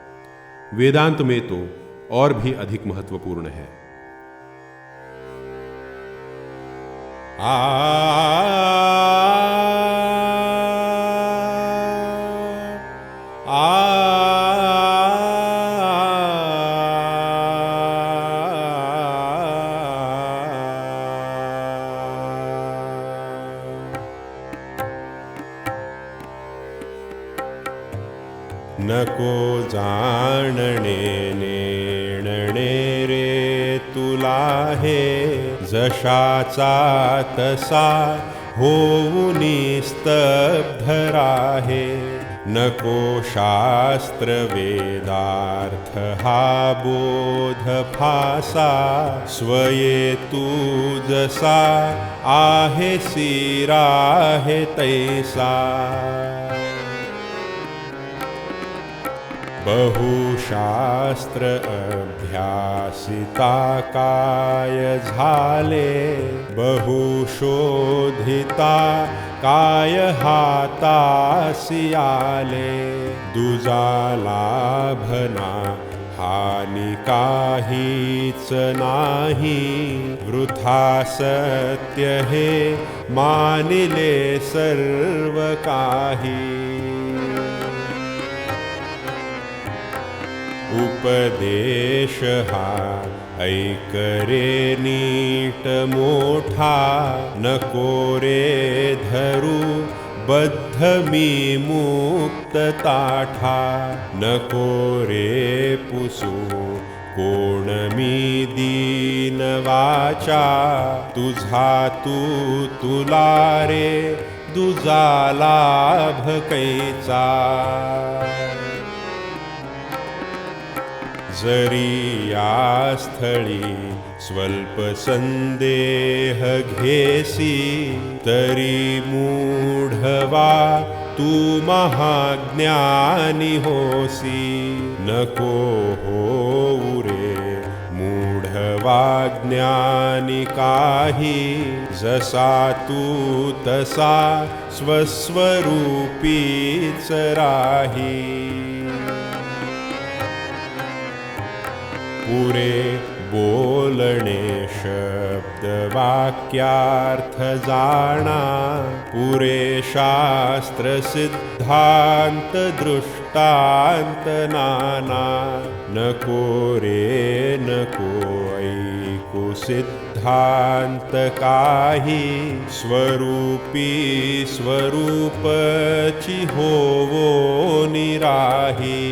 वेदांत में तो और भी अधिक महत्वपूर्ण है। नको जाणणे नेणणे रे तुला हे, जशाचा तसा होऊनी स्तब्ध राहे। नको शास्त्र वेदार्थ हा बोध फासा, स्वये तू जसा आहे सिराहे तैसा। बहुशास्त्र अभ्यासिता काय झाले, बहुशोधिता काय हातासी आले। दुजा लाभना हानी काहीच नाही, वृथा सत्य हे मानिले सर्व काही। उपदेश हा ऐकरे नीट मोठा, नको रे धरू बद्ध मी मुक्त ताठा। नको रे पुसू कोण मी दीन वाचा तुझा तुला रे दुजा लाभ कैचा जरी या स्थळी स्वल्प संदेह घेसी तरी मूढवा तू महाज्ञानी होसी नको होऊ रे मूढवा ज्ञानी काही जसा तू तसा स्वस्वरूपीच राही पुरे बोलणे शब्द वाक्यार्थ जाणा पुरे शास्त्र सिद्धांत दृष्टांत नाना नको रे नको ऐकू सिद्धांत काही स्वरूपी स्वरूपची होवो निराही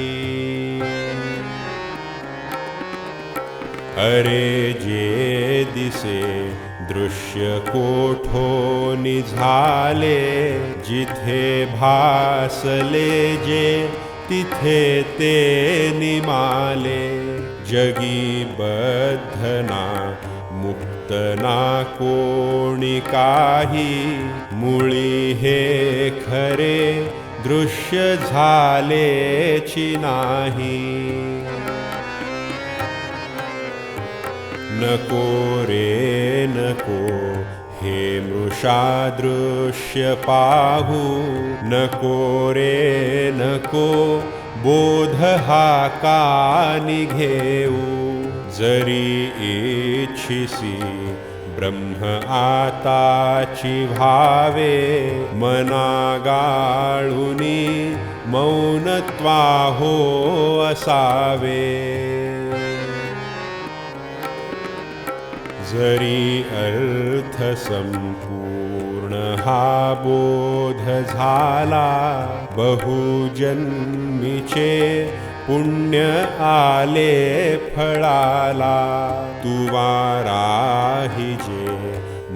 अरे जे दिसे दृश्य कोठो निझाले जिथे भासले जे तिथे ते निमाले जगी बद्धना मुक्तना कोणी काही मुळी हे खरे दृश्य झालेची नाही नको रे नको हे मृषा दृश्य पाहू नको रे नको बोध हा कानी घेऊ जरी इच्छिसी ब्रह्म आताची भावे मना गाळुनी मौनत्वा हो असावे जरी अर्थ संपूर्ण हा बोध झाला बहुजन्मीचे पुण्य आले फळाला तुवा राही जे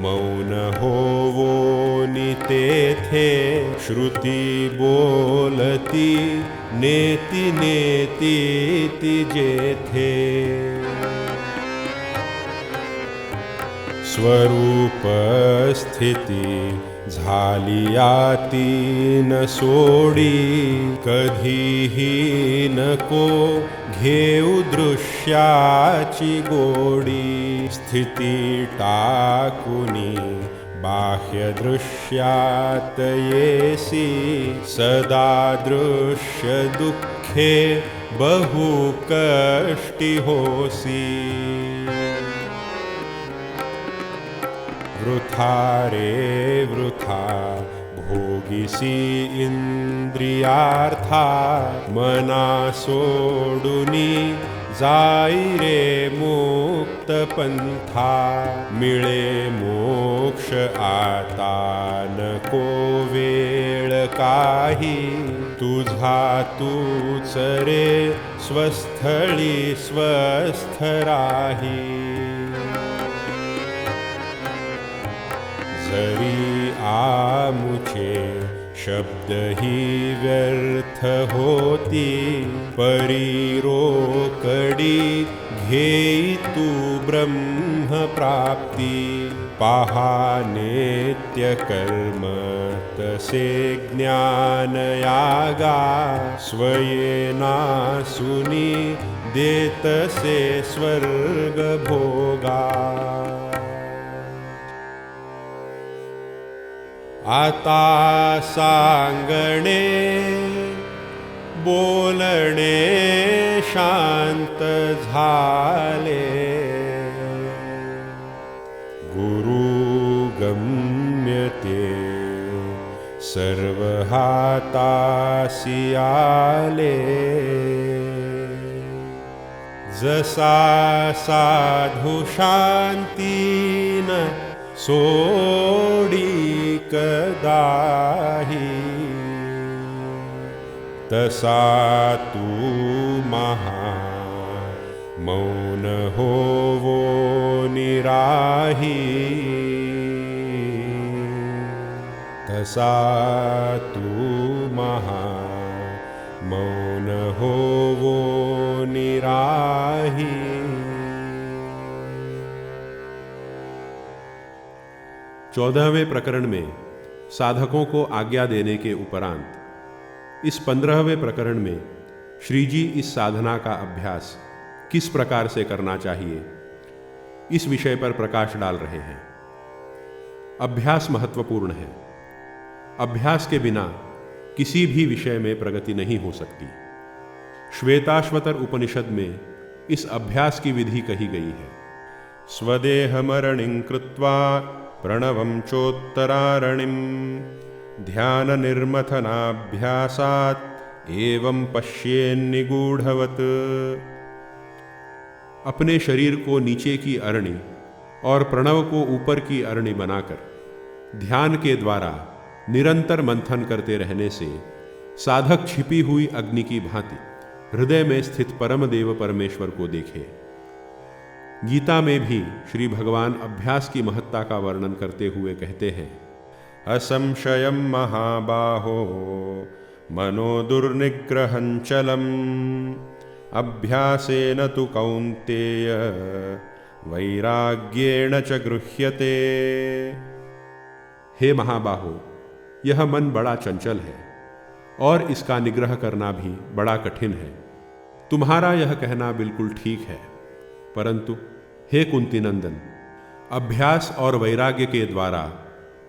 मौन होवो तेथे श्रुती बोलती नेती नेती ती जेथे स्वरूप स्थिती झाली आतीन सोडी कधीही नको घेऊ दृश्याची गोडी स्थिती टाकुनी बाह्य दृश्यात येसी सदा दृश्य दुःखे बहु कष्टी होसी वृथा रे वृथा भोगिसी इंद्रियार्था मना सोडुनी जाई रे मुक्त पंथा मिळे मोक्ष आता नको वेळ काही तुझा तूच रे स्वस्थळी स्वस्थ राही जरी आमुचे शब्द ही व्यर्थ होती परी रोकडी घेई तू ब्रह्म प्राप्ती पहा नित्य कर्म तसे ज्ञान यागा स्वयेना सुनी देतसे स्वर्ग भोगा आता सांगणे बोलणे शांत झाले गुरु गम्यते सर्व हातासी आले जसा साधु शांतीन सोडी कदाही तसा तू महा मौ होवो निराही तसा तू महा मौन होवो निराही। 14वें प्रकरण में साधकों को आज्ञा देने के उपरांत इस 15वें प्रकरण में श्री जी इस साधना का अभ्यास किस प्रकार से करना चाहिए, इस विषय पर प्रकाश डाल रहे हैं। अभ्यास महत्वपूर्ण है। अभ्यास के बिना किसी भी विषय में प्रगति नहीं हो सकती। श्वेताश्वतर उपनिषद में इस अभ्यास की विधि कही गई है। स्वदेहमरणिं कृत्वा प्रणवं चोत्तरारणिं ध्यान निर्मथनाभ्यासात् एवं पश्येन्निगूढ़वत्। अपने शरीर को नीचे की अरणि और प्रणव को ऊपर की अरणि बनाकर ध्यान के द्वारा निरंतर मंथन करते रहने से साधक छिपी हुई अग्नि की भांति हृदय में स्थित परम देव परमेश्वर को देखे। गीता में भी श्री भगवान अभ्यास की महत्ता का वर्णन करते हुए कहते हैं, असंशयं महाबाहो मनो दुर्निग्रहञ्चलम् अभ्यासेन तु कौन्तेय वैराग्येण च गृह्यते। हे महाबाहो, यह मन बड़ा चंचल है और इसका निग्रह करना भी बड़ा कठिन है। तुम्हारा यह कहना बिल्कुल ठीक है, परंतु हे कुंती नंदन, अभ्यास और वैराग्य के द्वारा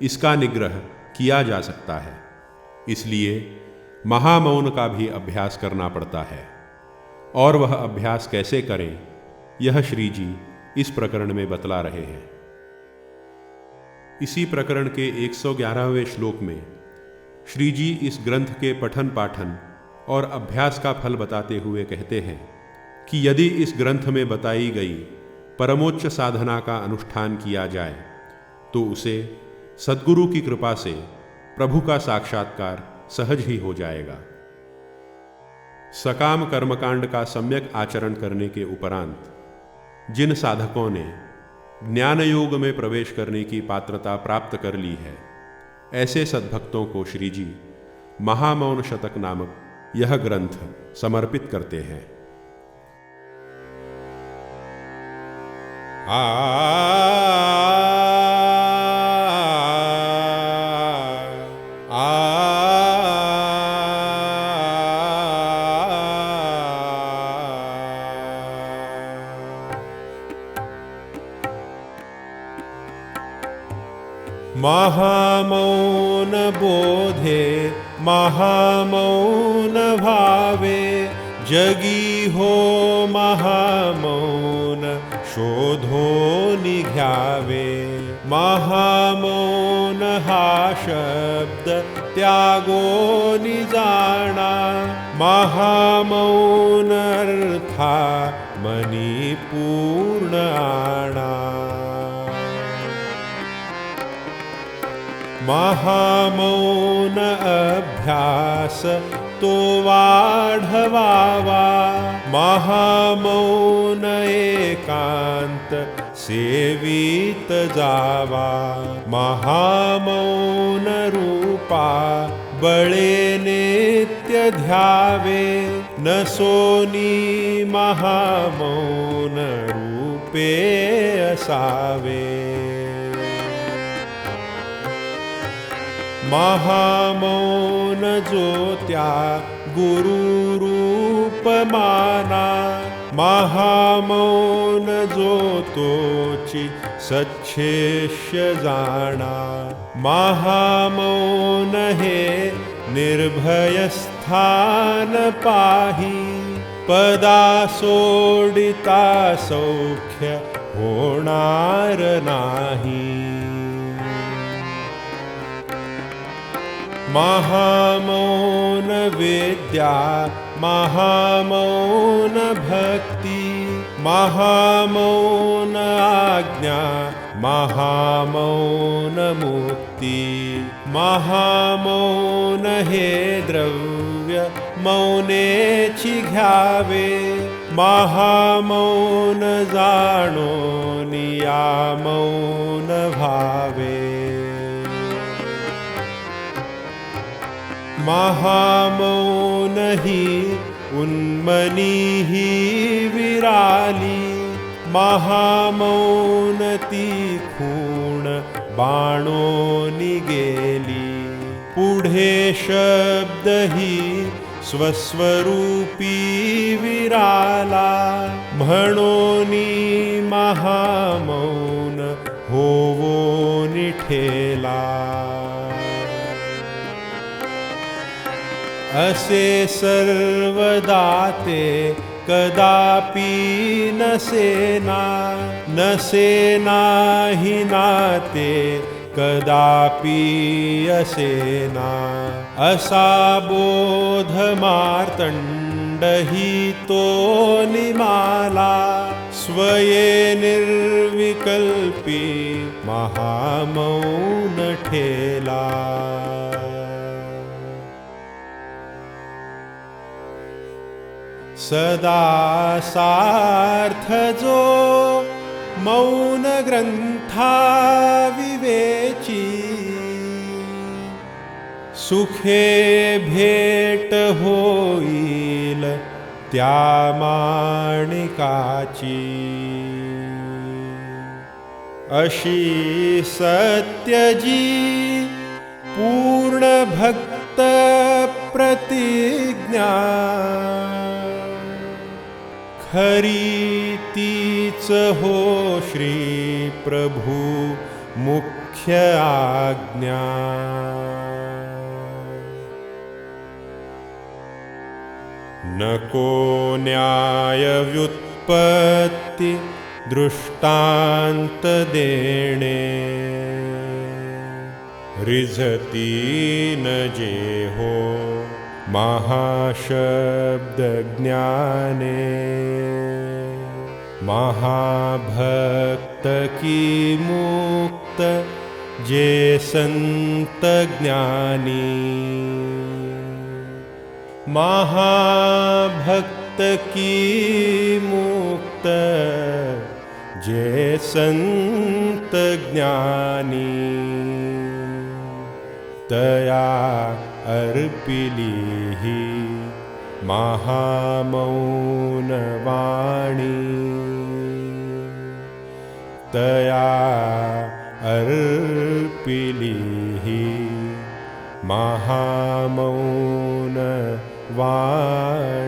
इसका निग्रह किया जा सकता है। इसलिए महामौन का भी अभ्यास करना पड़ता है। और वह अभ्यास कैसे करें, यह श्री जी इस प्रकरण में बतला रहे हैं। इसी प्रकरण के 111वें श्लोक में श्री जी इस ग्रंथ के पठन पाठन और अभ्यास का फल बताते हुए कहते हैं कि यदि इस ग्रंथ में बताई गई परमोच्च साधना का अनुष्ठान किया जाए तो उसे सद्गुरु की कृपा से प्रभु का साक्षात्कार सहज ही हो जाएगा। सकाम कर्मकांड का सम्यक आचरण करने के उपरांत जिन साधकों ने ज्ञान योग में प्रवेश करने की पात्रता प्राप्त कर ली है, ऐसे सद्भक्तों को श्री जी महामौन शतक नामक यह ग्रंथ समर्पित करते हैं। महामौन बोधे महामौन भावे जगी हो महामौन शोधो निघ्यावे। महामौन हा शब्द त्यागो निजाणा महामौन अर्था मनी पूर्ण आणा। महामौन अभ्यास तो वाढवावा महामौन एकांत सेवित जावा। महामौन रूपा बळे नित्य ध्यावे न सोनी महामौन रूपे असावे। महामौन ज्योत्या गुरु रूप माना महामौन ज्योतोची सच्छेष्य जाणा। महामौन हे निर्भय स्थान पाही पदा सोडिता सौख्य होणार नाही। महामौन विद्या महामौन भक्ति महामौन आज्ञा महामौन मुक्ति। महामौन हे द्रव्य मौनेची घ्यावे महामौन जाणो निया मौन भावे महामौन ही उन्मनी ही विराली महामौन तीखूण बाणो निगेली पुढे शब्द ही स्वस्वरूपी विराला म्हणोनी महामौन होवो निठेला असे सर्वदाते कदापि नसेना नसेना हि नाते कदापि असेना असा बोध मार्तंड हि तो निमाला स्वये निर्विकल्पी महामौन ठेला सदा सार्थ जो मौन ग्रंथा विवेची सुखे भेट होईल त्या माणिकाची अशी सत्यजी पूर्ण भक्त प्रतिज्ञा खरी तीच हो श्री प्रभु मुख्य आज्ञा नको न्याय व्युत्पत्ति दृष्टांत देणे रिझती न जे हो महाशब्द ज्ञाने महाभक्त की मुक्त जे संत ज्ञानी महाभक्त की मुक्त जे संत ज्ञानी तया अर्पिली ही महामौन वाणी तया अर्पिली ही महामौन वाणी